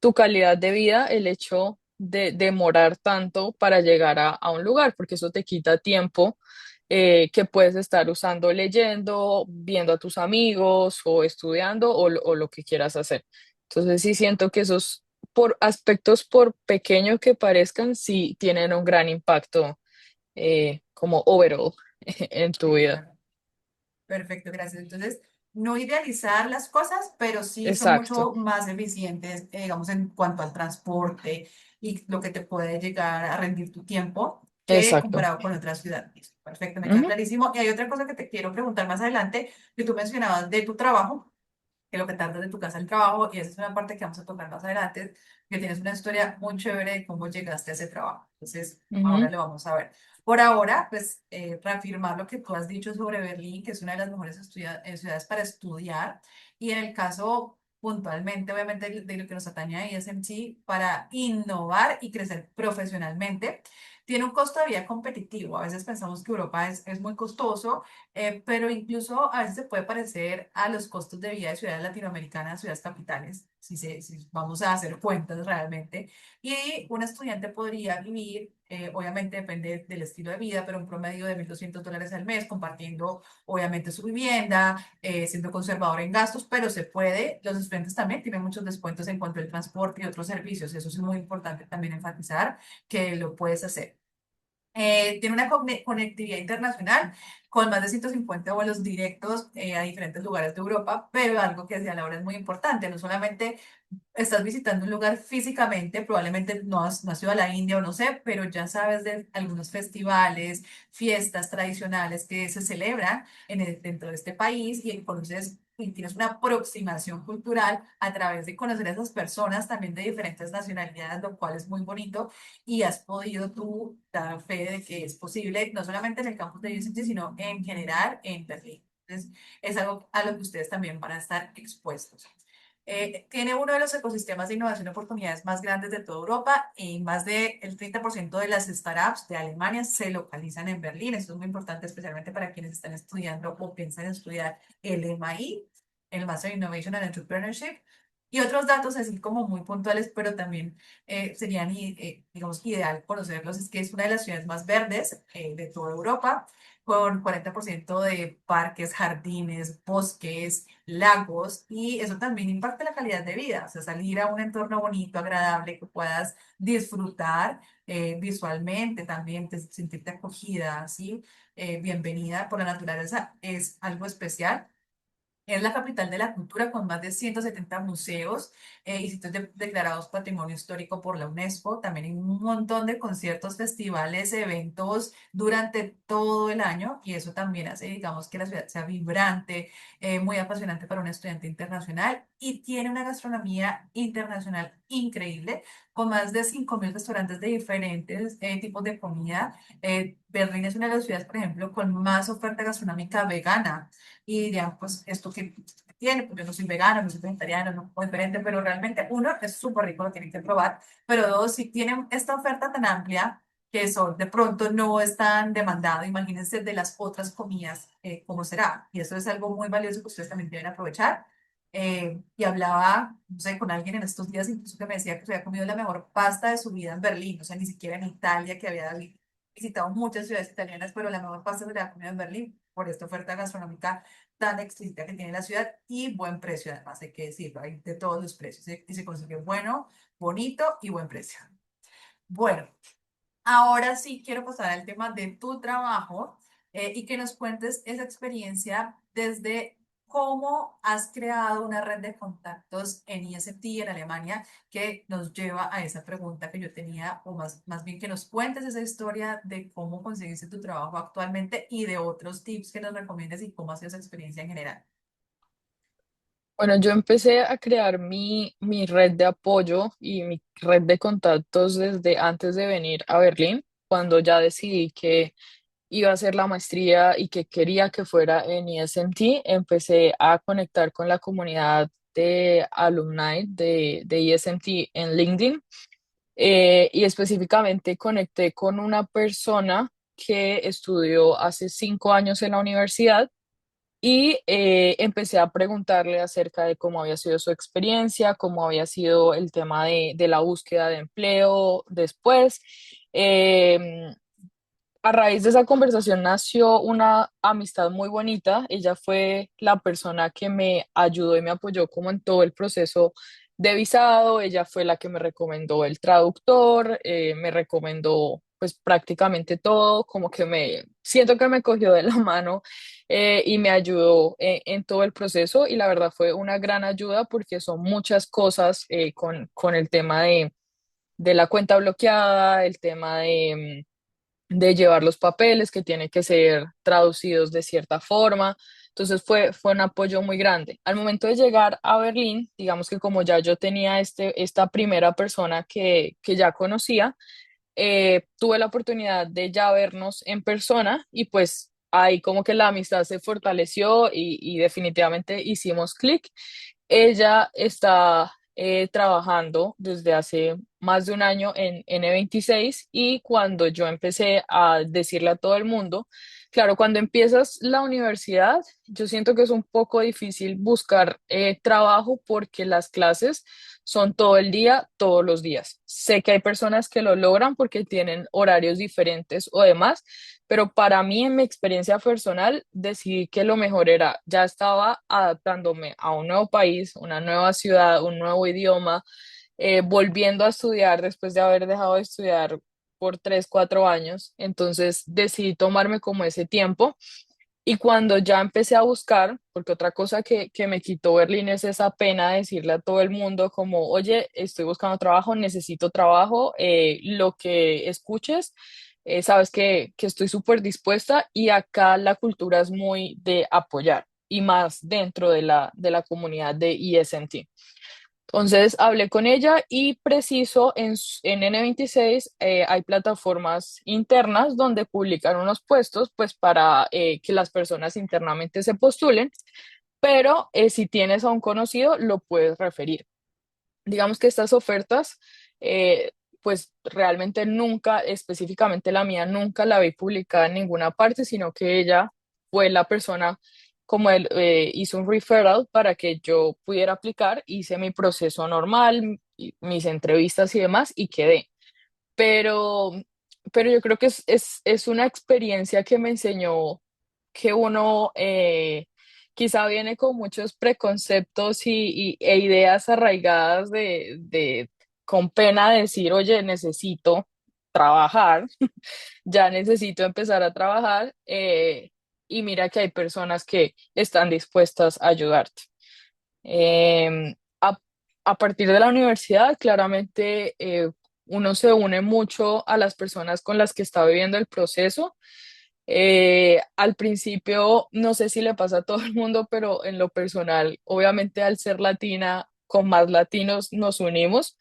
tu calidad de vida el hecho de demorar tanto para llegar a un lugar, porque eso te quita tiempo que puedes estar usando leyendo, viendo a tus amigos o estudiando o lo que quieras hacer. Entonces sí siento que esos por aspectos, por pequeños que parezcan, sí tienen un gran impacto como overall en tu Sí, vida. claro. Perfecto, gracias. Entonces, no idealizar las cosas, pero sí son Exacto, mucho más eficientes, digamos, en cuanto al transporte y lo que te puede llegar a rendir tu tiempo que exacto. comparado con otras ciudades. Perfecto, me queda Ujú. clarísimo. Y hay otra cosa que te quiero preguntar más adelante, que tú mencionabas de tu trabajo. que lo que tardas de tu casa al trabajo, y esa es una parte que vamos a tocar más adelante, que tienes una historia muy chévere de cómo llegaste a ese trabajo. Entonces, ahora Ujú. lo vamos a ver. Por ahora, pues, reafirmar lo que tú has dicho sobre Berlín, que es una de las mejores ciudades para estudiar, y en el caso puntualmente, obviamente, de lo que nos atañe a ESMT, para innovar y crecer profesionalmente. Tiene un costo de vida competitivo. A veces pensamos que Europa es muy costoso, pero incluso a veces se puede parecer a los costos de vida de ciudades latinoamericanas, ciudades capitales, si vamos a hacer cuentas realmente. Y un estudiante podría vivir, obviamente depende del estilo de vida, pero un promedio de $1.200 al mes, compartiendo obviamente su vivienda, siendo conservador en gastos, pero se puede. Los estudiantes también tienen muchos descuentos en cuanto al transporte y otros servicios. Eso es muy importante también enfatizar que lo puedes hacer. Tiene una conectividad internacional con más de 150 vuelos directos a diferentes lugares de Europa, pero algo que hacia la hora es muy importante, no solamente estás visitando un lugar físicamente, probablemente no has ido a la India o no sé, pero ya sabes de algunos festivales, fiestas tradicionales que se celebran dentro de este país y conoces y tienes una aproximación cultural a través de conocer a esas personas también de diferentes nacionalidades, lo cual es muy bonito y has podido tú dar fe de que es posible, no solamente en el campus de UCT, sino en general en Berlín. Entonces, es algo a lo que ustedes también van a estar expuestos. Tiene uno de los ecosistemas de innovación y oportunidades más grandes de toda Europa y más del 30% de las startups de Alemania se localizan en Berlín. Esto es muy importante, especialmente para quienes están estudiando o piensan estudiar el MI, el Master of Innovation and Entrepreneurship. Y otros datos así como muy puntuales, pero también serían, digamos, ideal conocerlos, es que es una de las ciudades más verdes de toda Europa, con 40% de parques, jardines, bosques, lagos, y eso también impacta la calidad de vida, o sea, salir a un entorno bonito, agradable, que puedas disfrutar visualmente también, sentirte acogida, ¿sí? Bienvenida por la naturaleza, es algo especial. Es la capital de la cultura con más de 170 museos y sitios declarados Patrimonio Histórico por la UNESCO. También hay un montón de conciertos, festivales, eventos durante todo el año y eso también hace, digamos, que la ciudad sea vibrante, muy apasionante para un estudiante internacional y tiene una gastronomía internacional increíble con más de 5.000 restaurantes de diferentes tipos de comida. Berlín es una de las ciudades, por ejemplo, con más oferta gastronómica vegana. Y dirían, pues, ¿esto qué tiene? Pues yo no soy vegano, no soy vegetariano, no como diferente, pero realmente uno, es súper rico, lo tienen que probar, pero dos, si tienen esta oferta tan amplia, que eso de pronto no es tan demandado, imagínense de las otras comidas, cómo será. Y eso es algo muy valioso que ustedes también deben aprovechar. Y hablaba, no sé, con alguien en estos días, incluso que me decía que se había comido la mejor pasta de su vida en Berlín, o sea, ni siquiera en Italia, que había visitado muchas ciudades italianas, pero la mejor pasta se la había comido en Berlín por esta oferta gastronómica tan exquisita que tiene la ciudad y buen precio, además, hay que decirlo, hay de todos los precios y se consigue bueno, bonito y buen precio. Bueno, ahora sí quiero pasar al tema de tu trabajo y que nos cuentes esa experiencia desde cómo has creado una red de contactos en IST en Alemania que nos lleva a esa pregunta que yo tenía, o más bien que nos cuentes esa historia de cómo conseguiste tu trabajo actualmente y de otros tips que nos recomiendes y cómo ha sido esa experiencia en general. Bueno, yo empecé a crear mi red de apoyo y mi red de contactos desde antes de venir a Berlín, cuando ya decidí que iba a hacer la maestría y que quería que fuera en ESMT. Empecé a conectar con la comunidad de alumni de ESMT en LinkedIn, y específicamente conecté con una persona que estudió hace 5 años en la universidad y empecé a preguntarle acerca de cómo había sido su experiencia, cómo había sido el tema de la búsqueda de empleo después. Em, a raíz de esa conversación nació una amistad muy bonita. Ella fue la persona que me ayudó y me apoyó como en todo el proceso de visado. Ella fue la que me recomendó el traductor, me recomendó pues prácticamente todo, como que me siento que me cogió de la mano y me ayudó en todo el proceso y la verdad fue una gran ayuda porque son muchas cosas con el tema de la cuenta bloqueada, el tema de llevar los papeles que tienen que ser traducidos de cierta forma. Entonces fue un apoyo muy grande. Al momento de llegar a Berlín, digamos que como ya yo tenía esta primera persona que ya conocía, tuve la oportunidad de ya vernos en persona y pues ahí como que la amistad se fortaleció y definitivamente hicimos clic. Ella está trabajando desde hace más de un año en N26 y cuando yo empecé a decirle a todo el mundo, claro, cuando empiezas la universidad, yo siento que es un poco difícil buscar trabajo porque las clases son todo el día, todos los días. Sé que hay personas que lo logran porque tienen horarios diferentes o demás, pero para mí, en mi experiencia personal, decidí que lo mejor era, ya estaba adaptándome a un nuevo país, una nueva ciudad, un nuevo idioma, volviendo a estudiar después de haber dejado de estudiar por 3, 4 años. Entonces decidí tomarme como ese tiempo. Y cuando ya empecé a buscar, porque otra cosa que me quitó Berlín es esa pena de decirle a todo el mundo como, oye, estoy buscando trabajo, necesito trabajo, lo que escuches, sabes que estoy súper dispuesta y acá la cultura es muy de apoyar y más dentro de la comunidad de ESNT. Entonces hablé con ella y preciso en N26 hay plataformas internas donde publican unos puestos pues para que las personas internamente se postulen, pero si tienes a un conocido lo puedes referir. Digamos que estas ofertas pues realmente nunca, específicamente la mía, nunca la vi publicada en ninguna parte, sino que ella fue la persona como él hizo un referral para que yo pudiera aplicar, hice mi proceso normal, mis entrevistas y demás y quedé. Pero, pero yo creo que es una experiencia que me enseñó que uno quizá viene con muchos preconceptos e ideas arraigadas con pena de decir, oye, necesito trabajar, ya necesito empezar a trabajar, y mira que hay personas que están dispuestas a ayudarte. Eh, a, a partir de la universidad, claramente uno se une mucho a las personas con las que está viviendo el proceso. Al principio, no sé si le pasa a todo el mundo, pero en lo personal, obviamente al ser latina, con más latinos nos unimos,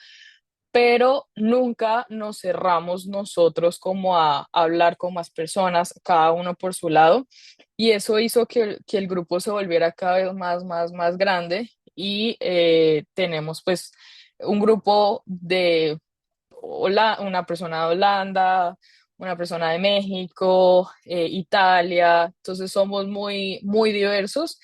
pero nunca nos cerramos nosotros como a hablar con más personas, cada uno por su lado, y eso hizo que el grupo se volviera cada vez más grande y tenemos pues un grupo de una persona de Holanda, una persona de México, Italia, entonces somos muy diversos,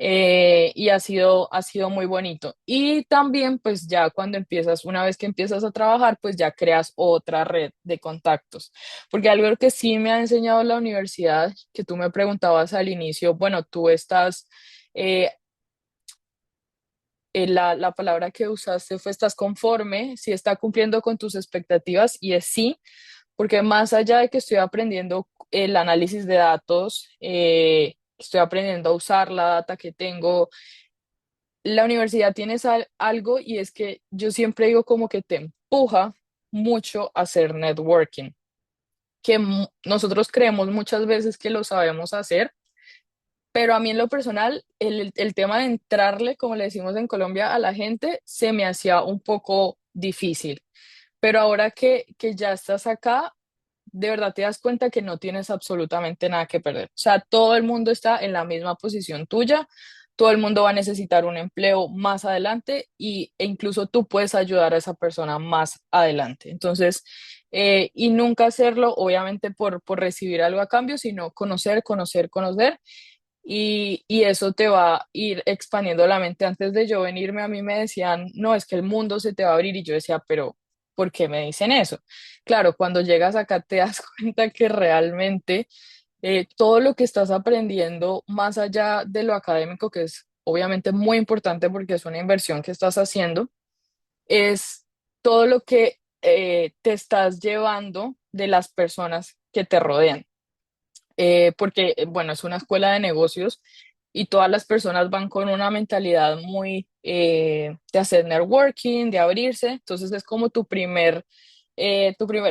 y ha sido muy bonito. Y también pues ya cuando empiezas, una vez que empiezas a trabajar, pues ya creas otra red de contactos. Porque algo que sí me ha enseñado la universidad, que tú me preguntabas al inicio, bueno, tú estás... la palabra que usaste fue estás conforme, si está cumpliendo con tus expectativas y es sí, porque más allá de que estoy aprendiendo el análisis de datos, estoy aprendiendo a usar la data que tengo. La universidad tiene algo y es que yo siempre digo como que te empuja mucho a hacer networking, que nosotros creemos muchas veces que lo sabemos hacer, pero a mí en lo personal el tema de entrarle, como le decimos en Colombia, a la gente se me hacía un poco difícil. Pero ahora que ya estás acá, de verdad te das cuenta que no tienes absolutamente nada que perder. O sea, todo el mundo está en la misma posición tuya, todo el mundo va a necesitar un empleo más adelante e incluso tú puedes ayudar a esa persona más adelante. Entonces, y nunca hacerlo, obviamente, por recibir algo a cambio, sino conocer, conocer, conocer. Y eso te va a ir expandiendo la mente. Antes de yo venirme, a mí me decían, no, es que el mundo se te va a abrir. Y yo decía, pero ¿por qué me dicen eso? Claro, cuando llegas acá te das cuenta que realmente todo lo que estás aprendiendo, más allá de lo académico, que es obviamente muy importante porque es una inversión que estás haciendo, es todo lo que te estás llevando de las personas que te rodean, porque, bueno, es una escuela de negocios y todas las personas van con una mentalidad muy de hacer networking, de abrirse, entonces es como tu primera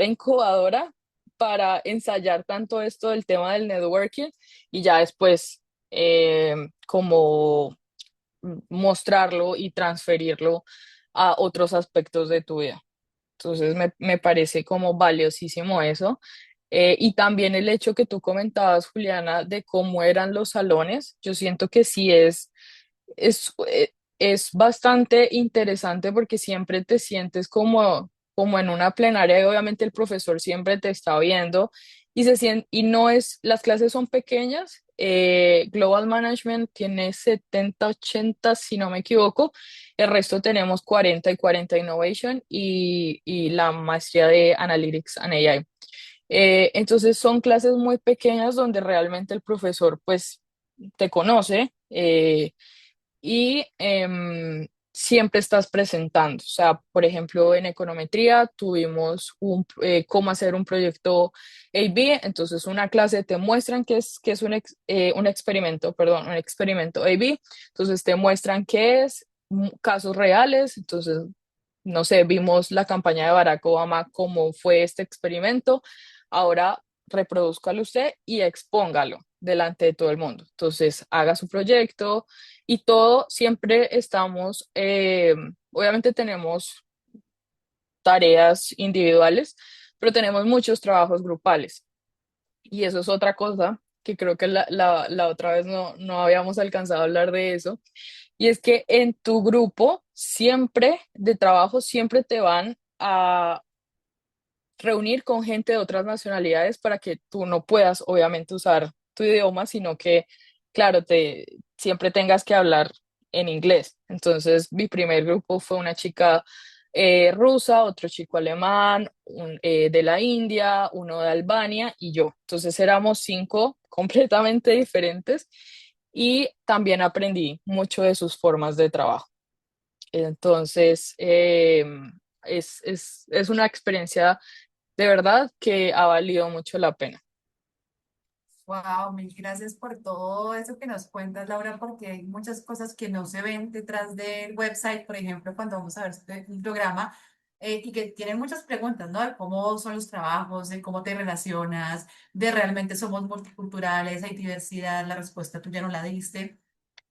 incubadora para ensayar tanto esto del tema del networking y ya después como mostrarlo y transferirlo a otros aspectos de tu vida. Entonces me parece como valiosísimo eso. Y también el hecho que tú comentabas, Juliana, de cómo eran los salones, yo siento que sí es bastante interesante porque siempre te sientes como en una plenaria y obviamente el profesor siempre te está viendo y y no es, las clases son pequeñas. Global Management tiene 70 80 si no me equivoco. El resto tenemos 40 y 40 Innovation y la maestría de Analytics and AI. Entonces son clases muy pequeñas donde realmente el profesor pues te conoce. Y siempre estás presentando. O sea, por ejemplo, en econometría tuvimos cómo hacer un proyecto A/B. Entonces, una clase te muestran que es un experimento, perdón, un experimento A/B. Entonces, te muestran qué es, casos reales. Entonces, no sé, vimos la campaña de Barack Obama, cómo fue este experimento. Ahora reproduzcalo usted y expóngalo delante de todo el mundo. Entonces, haga su proyecto y todo, siempre estamos, obviamente tenemos tareas individuales, pero tenemos muchos trabajos grupales. Y eso es otra cosa que creo que la otra vez no habíamos alcanzado a hablar de eso. Y es que en tu grupo siempre de trabajo, siempre te van a reunir con gente de otras nacionalidades para que tú no puedas, obviamente, usar tu idioma, sino que, claro, siempre tengas que hablar en inglés. Entonces, mi primer grupo fue una chica rusa, otro chico alemán, de la India, uno de Albania y yo. Entonces, éramos cinco completamente diferentes y también aprendí mucho de sus formas de trabajo. Entonces, es una experiencia de verdad que ha valido mucho la pena. Wow, mil gracias por todo eso que nos cuentas, Laura, porque hay muchas cosas que no se ven detrás del website, por ejemplo, cuando vamos a ver un programa y que tienen muchas preguntas, ¿no? De cómo son los trabajos, de cómo te relacionas, de realmente somos multiculturales, hay diversidad, la respuesta tú ya no la diste.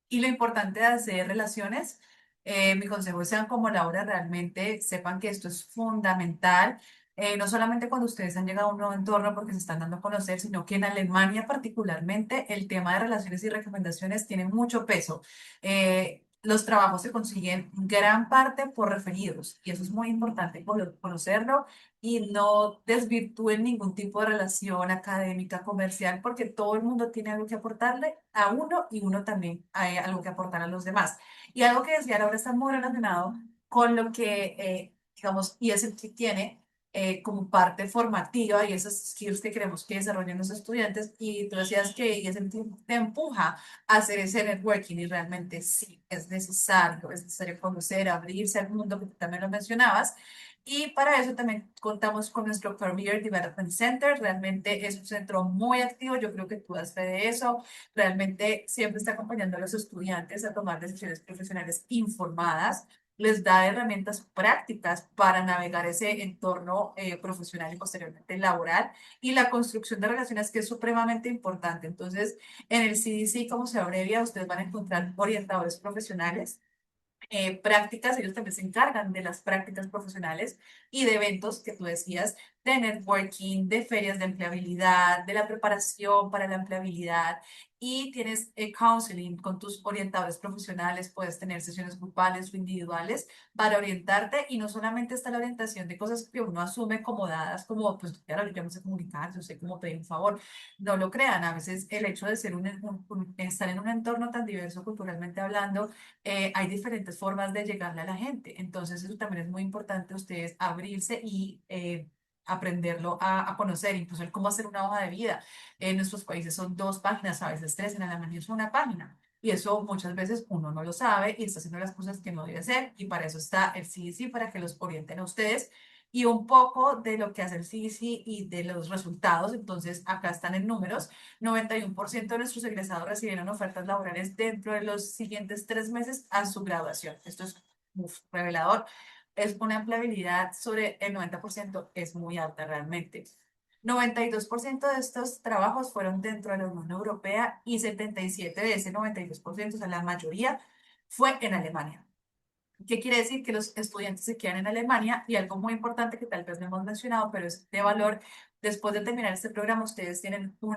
Y lo importante de hacer relaciones, mi consejo es sean como Laura, realmente sepan que esto es fundamental, no solamente cuando ustedes han llegado a un nuevo entorno porque se están dando a conocer, sino que en Alemania particularmente el tema de relaciones y recomendaciones tiene mucho peso. Los trabajos se consiguen gran parte por referidos y eso es muy importante conocerlo y no desvirtúen ningún tipo de relación académica, comercial, porque todo el mundo tiene algo que aportarle a uno y uno también hay algo que aportar a los demás. Y algo que decía Laura está muy relacionado con lo que, digamos, ESL tiene como parte formativa y esas skills que queremos que desarrollen los estudiantes. Y tú decías que ESL te empuja a hacer ese networking y realmente sí, es necesario conocer, abrirse al mundo, que tú también lo mencionabas. Y para eso también contamos con nuestro Career Development Center. Realmente es un centro muy activo. Yo creo que tú das fe de eso. Realmente siempre está acompañando a los estudiantes a tomar decisiones profesionales informadas. Les da herramientas prácticas para navegar ese entorno profesional y posteriormente laboral. Y la construcción de relaciones que es supremamente importante. Entonces, en el CDC, como se abrevia, ustedes van a encontrar orientadores profesionales prácticas, ellos también se encargan de las prácticas profesionales y de eventos que tú decías, de networking, de ferias de empleabilidad, de la preparación para la empleabilidad y tienes counseling con tus orientadores profesionales, puedes tener sesiones grupales o individuales para orientarte y no solamente está la orientación de cosas que uno asume como dadas, como pues claro, yo no sé comunicar, yo sé cómo pedir un favor, no lo crean, a veces el hecho de ser estar en un entorno tan diverso culturalmente hablando, hay diferentes formas de llegarle a la gente. Entonces, eso también es muy importante ustedes abrirse y aprenderlo a conocer, incluso el cómo hacer una hoja de vida. En nuestros países son dos páginas, a veces tres, en Alemania es una página. Y eso muchas veces uno no lo sabe y está haciendo las cosas que no debe hacer. Y para eso está el CDC, para que los orienten a ustedes. Y un poco de lo que hace el CDC y de los resultados. Entonces, acá están en números. 91% de nuestros egresados recibieron ofertas laborales dentro de los siguientes 3 meses a su graduación. Esto es revelador. Es una empleabilidad sobre el 90%, es muy alta realmente. 92% de estos trabajos fueron dentro de la Unión Europea y 77 de ese 92%, o sea, la mayoría, fue en Alemania. ¿Qué quiere decir? Que los estudiantes se quedan en Alemania y algo muy importante que tal vez no hemos mencionado, pero es de valor, después de terminar este programa, ustedes tienen un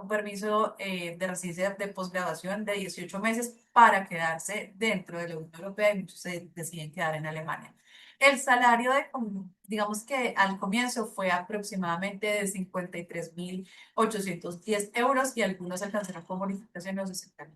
permiso de residencia de posgraduación de 18 meses para quedarse dentro de la Unión Europea y muchos se deciden quedar en Alemania. El salario digamos que al comienzo fue aproximadamente de 53.810 euros y algunos alcanzaron con bonificación los 60.000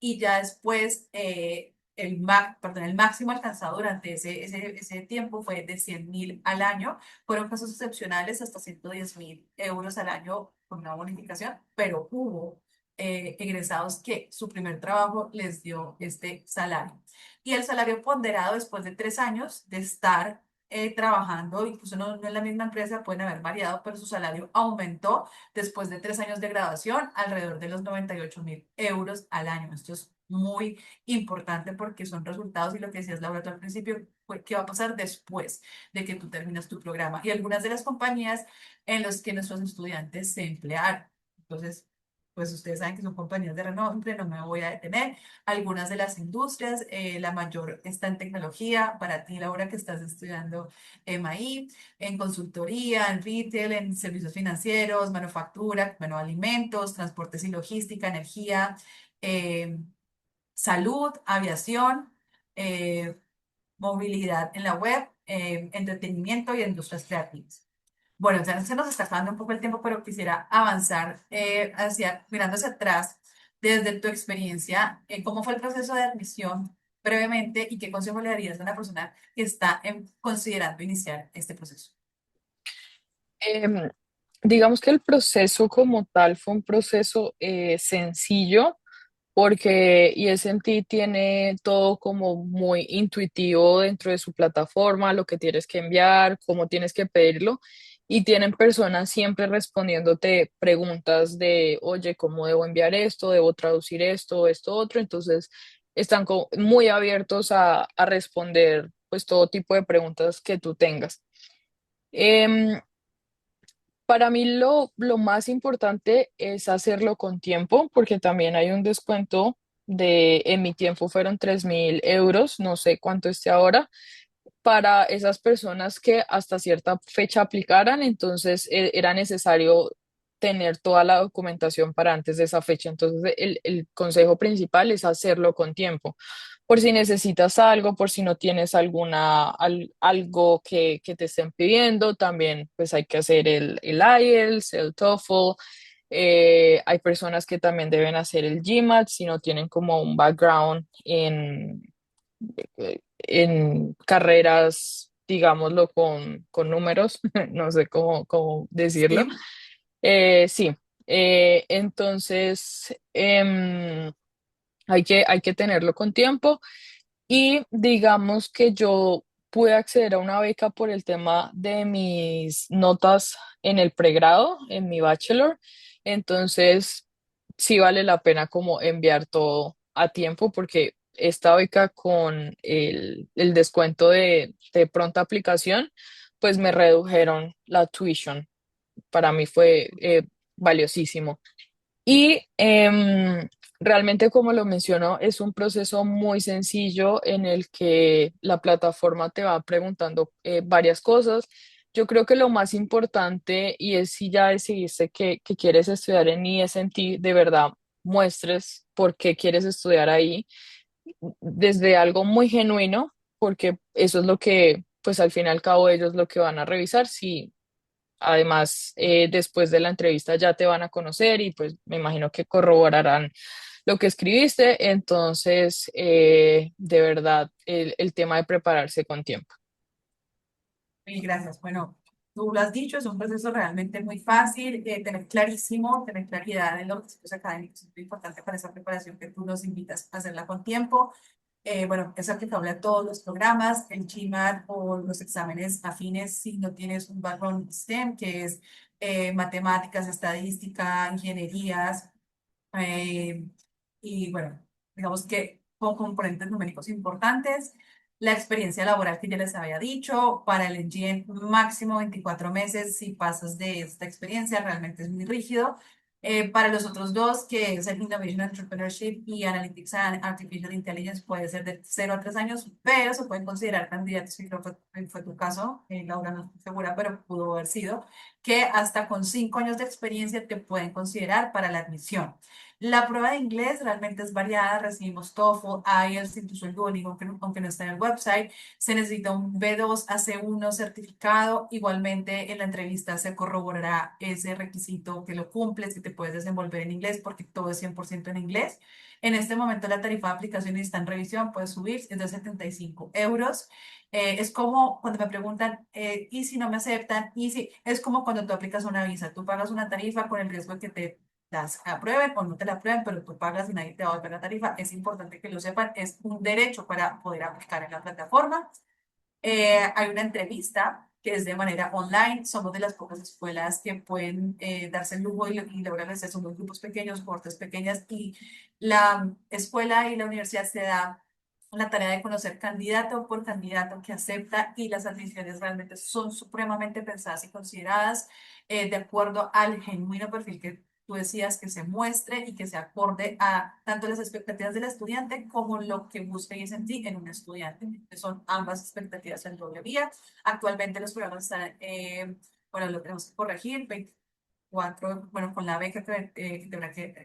y ya después el máximo alcanzado durante ese tiempo fue de 100.000 al año. Fueron casos excepcionales hasta 110.000 euros al año con una bonificación, pero hubo egresados que su primer trabajo les dio este salario. Y el salario ponderado después de 3 años de estar trabajando, incluso no en la misma empresa, pueden haber variado, pero su salario aumentó después de 3 años de graduación, alrededor de los 98.000 euros al año. Esto es muy importante porque son resultados y lo que decías, Laura, tú al principio, qué va a pasar después de que tú terminas tu programa. Y algunas de las compañías en las que nuestros estudiantes se emplearon. Entonces, pues ustedes saben que son compañías de renombre, no me voy a detener. Algunas de las industrias, la mayor está en tecnología, para ti, Laura, que estás estudiando MI en consultoría, en retail, en servicios financieros, manufactura, bueno, alimentos, transportes y logística, energía, eh, salud, aviación, eh, movilidad en la web, entretenimiento y industrias creativas. Bueno, ya se nos está acabando un poco el tiempo, pero quisiera avanzar mirando hacia atrás, desde tu experiencia, cómo fue el proceso de admisión brevemente y qué consejo le darías a una persona que está considerando iniciar este proceso. Em, digamos que el proceso como tal fue un proceso sencillo porque ESNT tiene todo como muy intuitivo dentro de su plataforma, lo que tienes que enviar, cómo tienes que pedirlo, y tienen personas siempre respondiéndote preguntas de, oye, ¿cómo debo enviar esto? ¿Debo traducir esto, esto, otro? Entonces, están muy abiertos a responder pues todo tipo de preguntas que tú tengas. Em, para mí lo más importante es hacerlo con tiempo, porque también hay un descuento en mi tiempo fueron 3.000 euros, no sé cuánto esté ahora, para esas personas que hasta cierta fecha aplicaran, entonces era necesario tener toda la documentación para antes de esa fecha. Entonces el consejo principal es hacerlo con tiempo por si necesitas algo, por si no tienes algo que te estén pidiendo, también pues hay que hacer el IELTS, el TOEFL. Hay personas que también deben hacer el GMAT si no tienen como un background en carreras, digámoslo, con números, no sé cómo decirlo. Sí, Sí, entonces hay que tenerlo con tiempo. Y digamos que yo pude acceder a una beca por el tema de mis notas en el pregrado, en mi bachelor. Entonces, sí vale la pena como enviar todo a tiempo porque esta beca con el descuento de pronta aplicación, pues me redujeron la tuition. Para mí fue valiosísimo. Y realmente, como lo menciono, es un proceso muy sencillo en el que la plataforma te va preguntando varias cosas. Yo creo que lo más importante y es si ya decidiste que quieres estudiar en ISNT, de verdad muestres por qué quieres estudiar ahí desde algo muy genuino, porque eso es lo que, pues al fin y al cabo, ellos lo que van a revisar. Si además, después de la entrevista ya te van a conocer y pues me imagino que corroborarán lo que escribiste. Entonces, de verdad, el tema de prepararse con tiempo. mil gracias. Bueno, tú lo has dicho, es un proceso realmente muy fácil, tener clarísimo, tener claridad en los requisitos académicos es muy importante para esa preparación que tú nos invitas a hacerla con tiempo. Bueno, es aplicable a todos los programas, el GMAT o los exámenes afines si no tienes un background STEM, que es matemáticas, estadística, ingenierías, eh, y bueno, digamos que con componentes numéricos importantes. la experiencia laboral que ya les había dicho. Para el NGN, máximo 24 meses. Si pasas de esta experiencia, realmente es muy rígido. Para los otros dos, que es el Innovation Entrepreneurship y Analytics and Artificial Intelligence, puede ser de 0 a 3 años, pero se pueden considerar candidatos, y creo que fue tu caso, Laura, no estoy segura, pero pudo haber sido, que hasta con 5 años de experiencia te pueden considerar para la admisión. La prueba de inglés realmente es variada, recibimos TOEFL, IELTS, incluso el Duolingo, aunque no está en el website. Se necesita un B2 a C1 certificado. Igualmente en la entrevista se corroborará ese requisito que lo cumples, que te puedes desenvolver en inglés, porque todo es 100% en inglés. En este momento la tarifa de aplicación está en revisión, puede subir, es de 75 euros. Es como cuando me preguntan, ¿y si no me aceptan? Y si es como cuando tú aplicas una visa, tú pagas una tarifa con el riesgo de que te las aprueben o no te la aprueben, pero tú pagas y nadie te va a devolver la tarifa. Es importante que lo sepan, es un derecho para poder aplicar en la plataforma. Hay una entrevista que es de manera online. Somos de las pocas escuelas que pueden darse el lujo y lograr hacer, son los grupos pequeños, cortes pequeñas, y la escuela y la universidad se da la tarea de conocer candidato por candidato que acepta, y las admisiones realmente son supremamente pensadas y consideradas de acuerdo al genuino perfil que tú decías que se muestre y que se acorde a tanto las expectativas del estudiante como lo que busca y ti en un estudiante. Son ambas expectativas en doble vía. Actualmente los programas están, bueno, lo tenemos que corregir, 24, bueno, con la beca que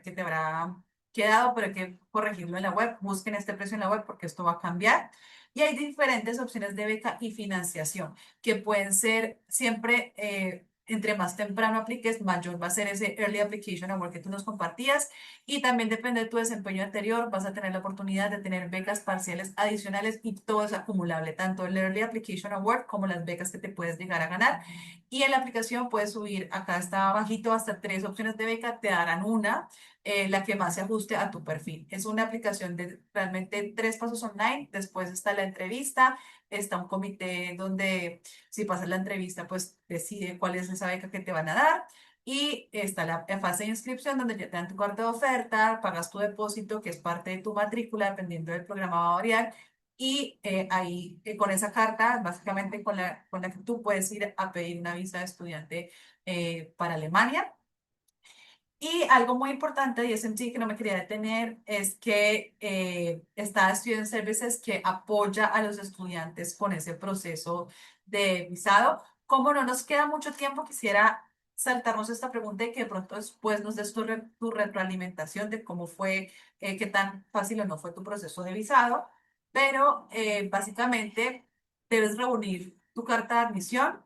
te habrá quedado, pero hay que corregirlo en la web. Busquen este precio en la web porque esto va a cambiar. Y hay diferentes opciones de beca y financiación que pueden ser siempre, entre más temprano apliques, mayor va a ser ese Early Application Award que tú nos compartías. Y también depende de tu desempeño anterior, vas a tener la oportunidad de tener becas parciales adicionales, y todo es acumulable, tanto el Early Application Award como las becas que te puedes llegar a ganar. Y en la aplicación puedes subir, acá está abajito, hasta 3 opciones de beca, te darán una, la que más se ajuste a tu perfil. Es una aplicación de realmente 3 pasos online. Después está la entrevista, está un comité donde si pasas la entrevista, pues decide cuál es esa beca que te van a dar. Y está la fase de inscripción donde ya te dan tu carta de oferta, pagas tu depósito, que es parte de tu matrícula, dependiendo del programa va a variar. Y ahí, con esa carta, básicamente con la que tú puedes ir a pedir una visa de estudiante para Alemania. Y algo muy importante de SMT que no me quería detener es que está Student Services, que apoya a los estudiantes con ese proceso de visado. Como no nos queda mucho tiempo, quisiera saltarnos esta pregunta y que de pronto después nos des tu retroalimentación de cómo fue, qué tan fácil o no fue tu proceso de visado. Pero básicamente debes reunir tu carta de admisión,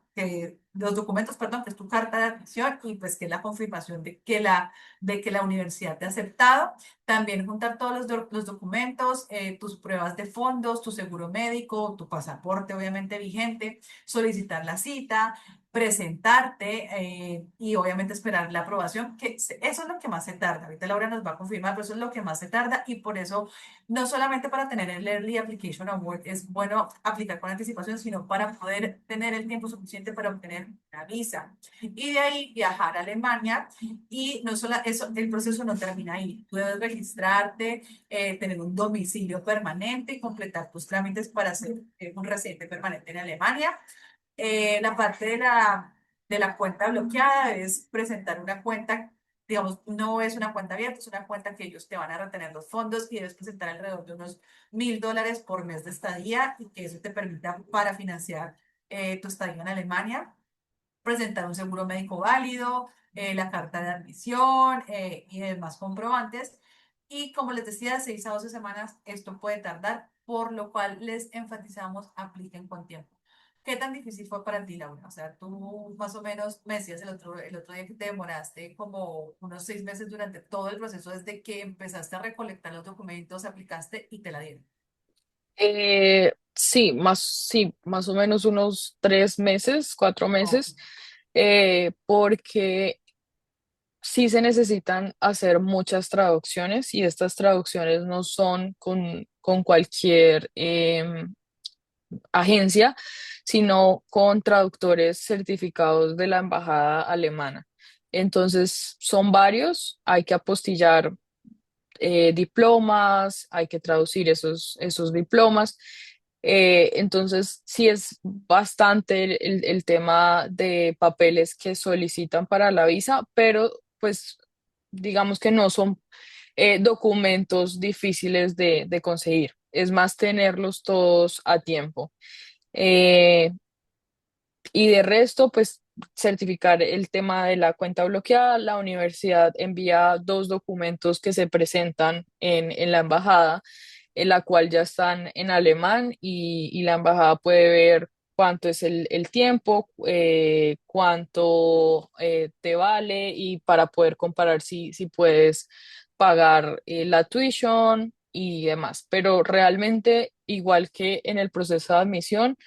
los documentos, perdón, que es tu carta de admisión, y pues que es la confirmación de que la universidad te ha aceptado. También juntar todos los documentos, tus pruebas de fondos, tu seguro médico, tu pasaporte obviamente vigente, solicitar la cita, presentarte, y obviamente esperar la aprobación, eso es lo que más se tarda. Ahorita Laura nos va a confirmar, pero eso es lo que más se tarda, y por eso no solamente para tener el Early Application Award es bueno aplicar con anticipación, sino para poder tener el tiempo suficiente para obtener la visa. Y de ahí viajar a Alemania. Y no solo eso, el proceso no termina ahí. Tú debes registrarte, tener un domicilio permanente y completar tus trámites para ser un residente permanente en Alemania. La parte de la cuenta bloqueada es presentar una cuenta, digamos, no es una cuenta abierta, es una cuenta que ellos te van a retener los fondos, y debes presentar alrededor de unos $1000 por mes de estadía, y que eso te permita para financiar tu estadía en Alemania. Presentar un seguro médico válido, la carta de admisión, y demás comprobantes. Y como les decía, 6 a 12 semanas esto puede tardar, por lo cual les enfatizamos, apliquen con tiempo. ¿Qué tan difícil fue para ti, Laura? O sea, tú más o menos me decías el otro día que te demoraste como unos 6 meses durante todo el proceso, desde que empezaste a recolectar los documentos, aplicaste y te la dieron. Sí, más o menos unos 3 meses, cuatro Ok. meses, porque sí se necesitan hacer muchas traducciones y estas traducciones no son con cualquier agencia, sino con traductores certificados de la embajada alemana. Entonces, son varios, hay que apostillar diplomas, hay que traducir esos diplomas. Entonces, sí es bastante el tema de papeles que solicitan para la visa, pero pues digamos que no son documentos difíciles de conseguir. Es más tenerlos todos a tiempo. Eh, y de resto, pues certificar el tema de la cuenta bloqueada. La universidad envía dos documentos que se presentan en la embajada, en la cual ya están en alemán y la embajada puede ver cuánto es el tiempo, cuánto te vale y para poder comparar si puedes pagar la tuition y demás. Pero realmente, igual que en el proceso de admisión,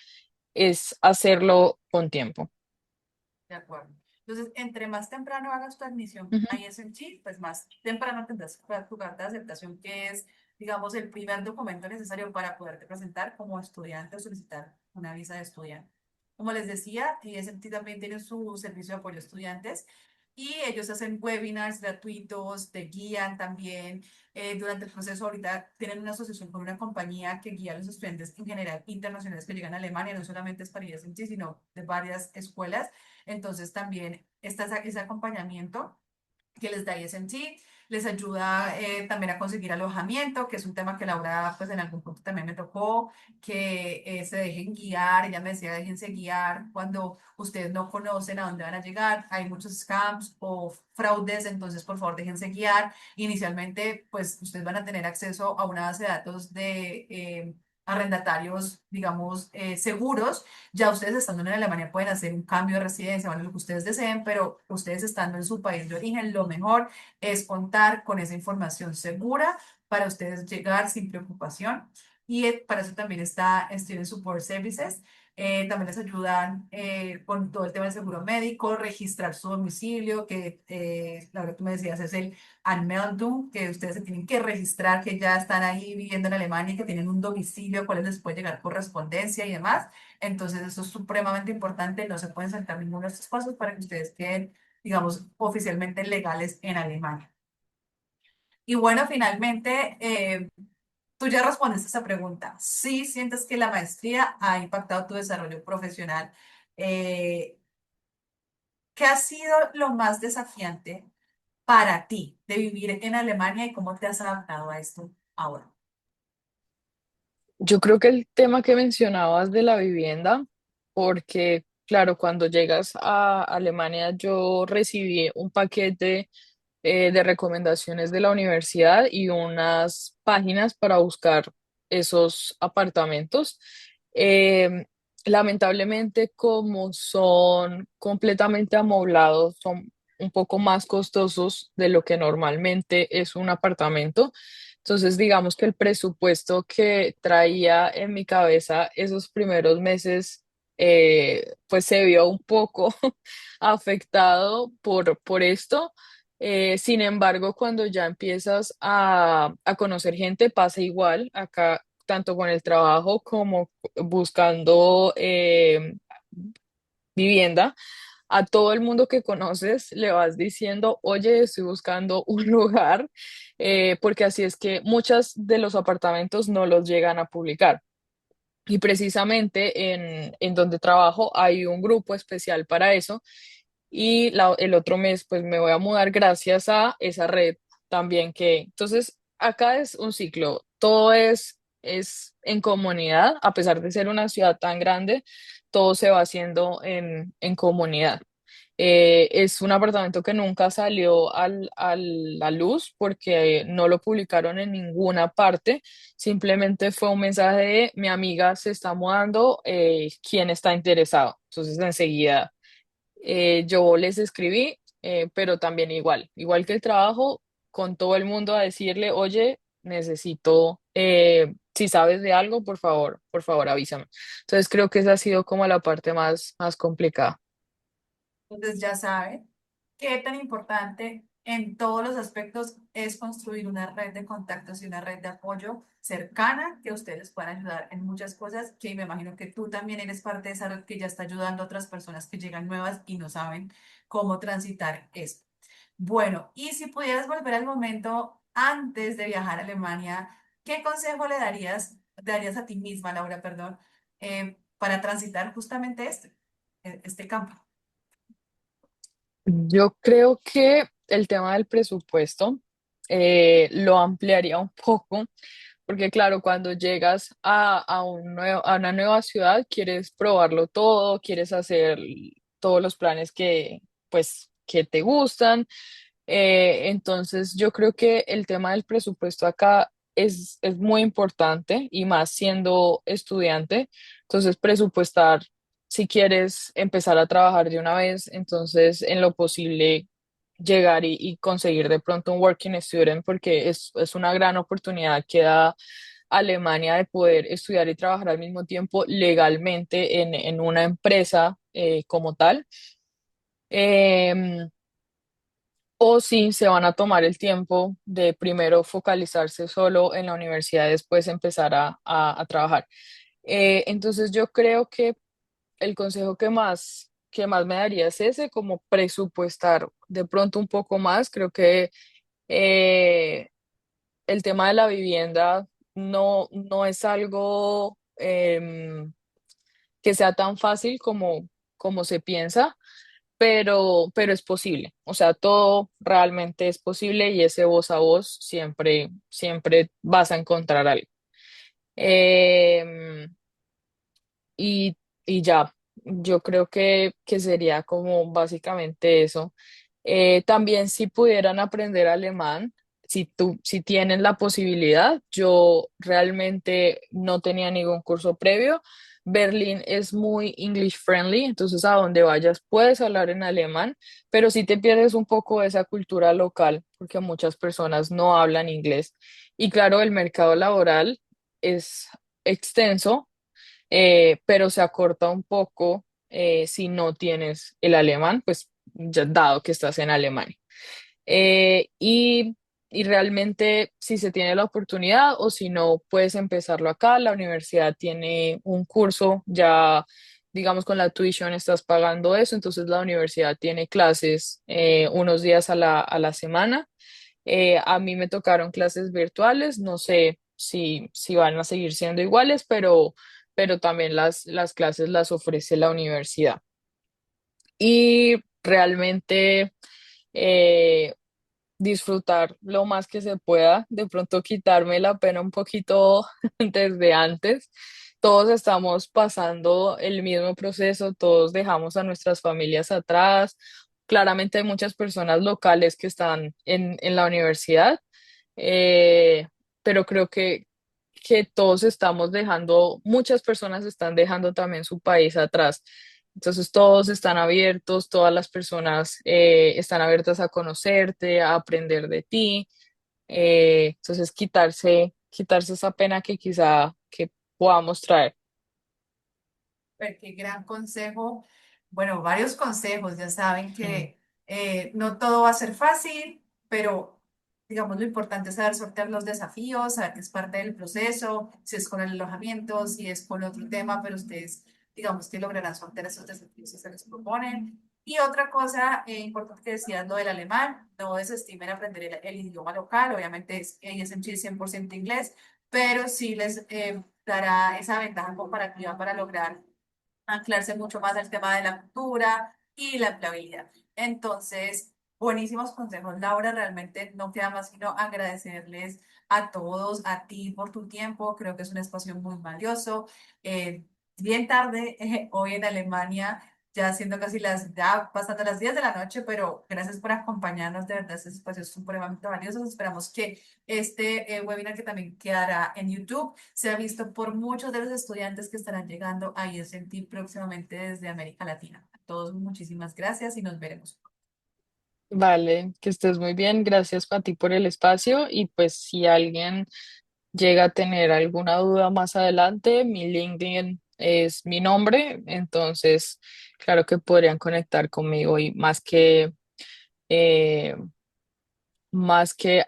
es hacerlo con tiempo. De acuerdo. Entonces, entre más temprano hagas tu admisión Ujú. a ISMG, pues más temprano tendrás tu carta de aceptación, que es, digamos, el primer documento necesario para poderte presentar como estudiante o solicitar una visa de estudiante. Como les decía, ISMG también tiene su servicio de apoyo a estudiantes y ellos hacen webinars gratuitos, te guían también. Durante el proceso ahorita tienen una asociación con una compañía que guía a los estudiantes en general internacionales que llegan a Alemania, no solamente es para ISMG, sino de varias escuelas. Entonces también está ese acompañamiento que les da ISMT, les ayuda también a conseguir alojamiento, que es un tema que Laura pues en algún punto también me tocó, que se dejen guiar, ella me decía, déjense guiar cuando ustedes no conocen a dónde van a llegar, hay muchos scams o fraudes, entonces por favor déjense guiar. Inicialmente pues ustedes van a tener acceso a una base de datos de arrendatarios, digamos, seguros. Ya ustedes estando en Alemania pueden hacer un cambio de residencia, bueno, lo que ustedes deseen, pero ustedes estando en su país de origen, lo mejor es contar con esa información segura para ustedes llegar sin preocupación. Y para eso también está Student Support Services. También les ayudan con todo el tema del seguro médico, registrar su domicilio, que la que tú me decías es el Anmeldung, que ustedes se tienen que registrar que ya están ahí viviendo en Alemania y que tienen un domicilio al cual les puede llegar correspondencia y demás. Entonces, eso es supremamente importante. No se pueden saltar ninguno de estos pasos para que ustedes queden, digamos, oficialmente legales en Alemania. Y bueno, finalmente, tú ya respondiste a esa pregunta. ¿Sí sientes que la maestría ha impactado tu desarrollo profesional? Eh, ¿Qué ha sido lo más desafiante para ti de vivir en Alemania y cómo te has adaptado a esto ahora? Yo creo que el tema que mencionabas de la vivienda, porque claro, cuando llegas a Alemania yo recibí un paquete de recomendaciones de la universidad y unas páginas para buscar esos apartamentos. Eh, Lamentablemente, como son completamente amoblados, son un poco más costosos de lo que normalmente es un apartamento. Entonces, digamos que el presupuesto que traía en mi cabeza esos primeros meses, pues se vio un poco afectado por esto. Sin embargo, cuando ya empiezas a conocer gente, pasa igual acá, tanto con el trabajo como buscando vivienda. A todo el mundo que conoces le vas diciendo, oye, estoy buscando un lugar, porque así es que muchos de los apartamentos no los llegan a publicar. Y precisamente en donde trabajo hay un grupo especial para eso y el otro mes pues me voy a mudar gracias a esa red también que, entonces acá es un ciclo, todo es en comunidad, a pesar de ser una ciudad tan grande, todo se va haciendo en comunidad. Es un apartamento que nunca salió a la luz porque no lo publicaron en ninguna parte, simplemente fue un mensaje de mi amiga se está mudando, ¿quién está interesado? Entonces enseguida yo les escribí, pero también igual que el trabajo, con todo el mundo a decirle, oye, necesito, si sabes de algo, por favor, avísame. Entonces creo que esa ha sido como la parte más complicada. Entonces ya saben qué tan importante en todos los aspectos es construir una red de contactos y una red de apoyo cercana que ustedes puedan ayudar en muchas cosas, que me imagino que tú también eres parte de esa red que ya está ayudando a otras personas que llegan nuevas y no saben cómo transitar esto. Bueno, y si pudieras volver al momento antes de viajar a Alemania, ¿qué consejo le darías darías a ti misma, Laura, perdón, para transitar justamente este campo? Yo creo que el tema del presupuesto lo ampliaría un poco, porque claro, cuando llegas a una nueva ciudad, quieres probarlo todo, quieres hacer todos los planes pues, que te gustan. Entonces, yo creo que el tema del presupuesto acá es muy importante y más siendo estudiante. Entonces, presupuestar si quieres empezar a trabajar de una vez, entonces en lo posible llegar y conseguir de pronto un working student porque es una gran oportunidad que da Alemania de poder estudiar y trabajar al mismo tiempo legalmente en una empresa como tal. Em, o si se van a tomar el tiempo de primero focalizarse solo en la universidad y después empezar a trabajar. Entonces yo creo que el consejo que más me daría es ese, como presupuestar de pronto un poco más. Creo que eh, el tema de la vivienda no es algo que sea tan fácil como se piensa, pero es posible. O sea, todo realmente es posible y ese voz a voz siempre vas a encontrar algo. Em, y, y ya, yo creo que sería como básicamente eso. También si pudieran aprender alemán, si tienen la posibilidad, yo realmente no tenía ningún curso previo. Berlín es muy English friendly, entonces a donde vayas puedes hablar en alemán, pero si te pierdes un poco de esa cultura local, porque muchas personas no hablan inglés. Y claro, el mercado laboral es extenso, pero se acorta un poco si no tienes el alemán, pues ya dado que estás en Alemania. Eh, y, y realmente si se tiene la oportunidad o si no, puedes empezarlo acá. La universidad tiene un curso ya, digamos, con la tuition estás pagando eso, entonces la universidad tiene clases unos días a a la semana. A mí me tocaron clases virtuales, no sé si van a seguir siendo iguales, pero también las clases las ofrece la universidad. Y realmente eh, disfrutar lo más que se pueda, de pronto quitarme la pena un poquito desde antes. Todos estamos pasando el mismo proceso, todos dejamos a nuestras familias atrás. Claramente hay muchas personas locales que están en la universidad, eh, pero creo que todos estamos dejando, muchas personas están dejando también su país atrás. Entonces todos están abiertos, todas las personas están abiertas a conocerte, a aprender de ti. Entonces quitarse esa pena que quizá que podamos traer. Qué gran consejo. Bueno, varios consejos. Ya saben Mm. que no todo va a ser fácil, pero digamos lo importante es saber sortear los desafíos, saber que es parte del proceso, si es con el alojamiento, si es con otro tema, pero ustedes digamos que lograrán sortear esos desafíos si se les proponen. Y otra cosa importante que decías, lo del alemán, no desestimen aprender el idioma local, obviamente es en sí 100% inglés, pero sí les dará esa ventaja comparativa para lograr anclarse mucho más al tema de la cultura y la empleabilidad. Entonces, buenísimos consejos, Laura. Realmente no queda más sino agradecerles a todos, a ti por tu tiempo. Creo que es un espacio muy valioso. Bien tarde, hoy en Alemania, ya siendo casi ya pasando las 10 de la noche, pero gracias por acompañarnos. De verdad, este espacio es supremamente valioso. Esperamos que este webinar que también quedará en YouTube se ha visto por muchos de los estudiantes que estarán llegando a ISNT próximamente desde América Latina. A todos muchísimas gracias y nos veremos. Vale, que estés muy bien. Gracias a ti por el espacio y pues si alguien llega a tener alguna duda más adelante, mi LinkedIn es mi nombre, entonces claro que podrían conectar conmigo y eh, más que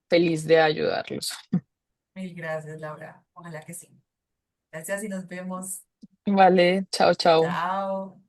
feliz de ayudarlos. Mil gracias, Laura. Ojalá que sí. Gracias y nos vemos. Vale, chao, chao. Chao.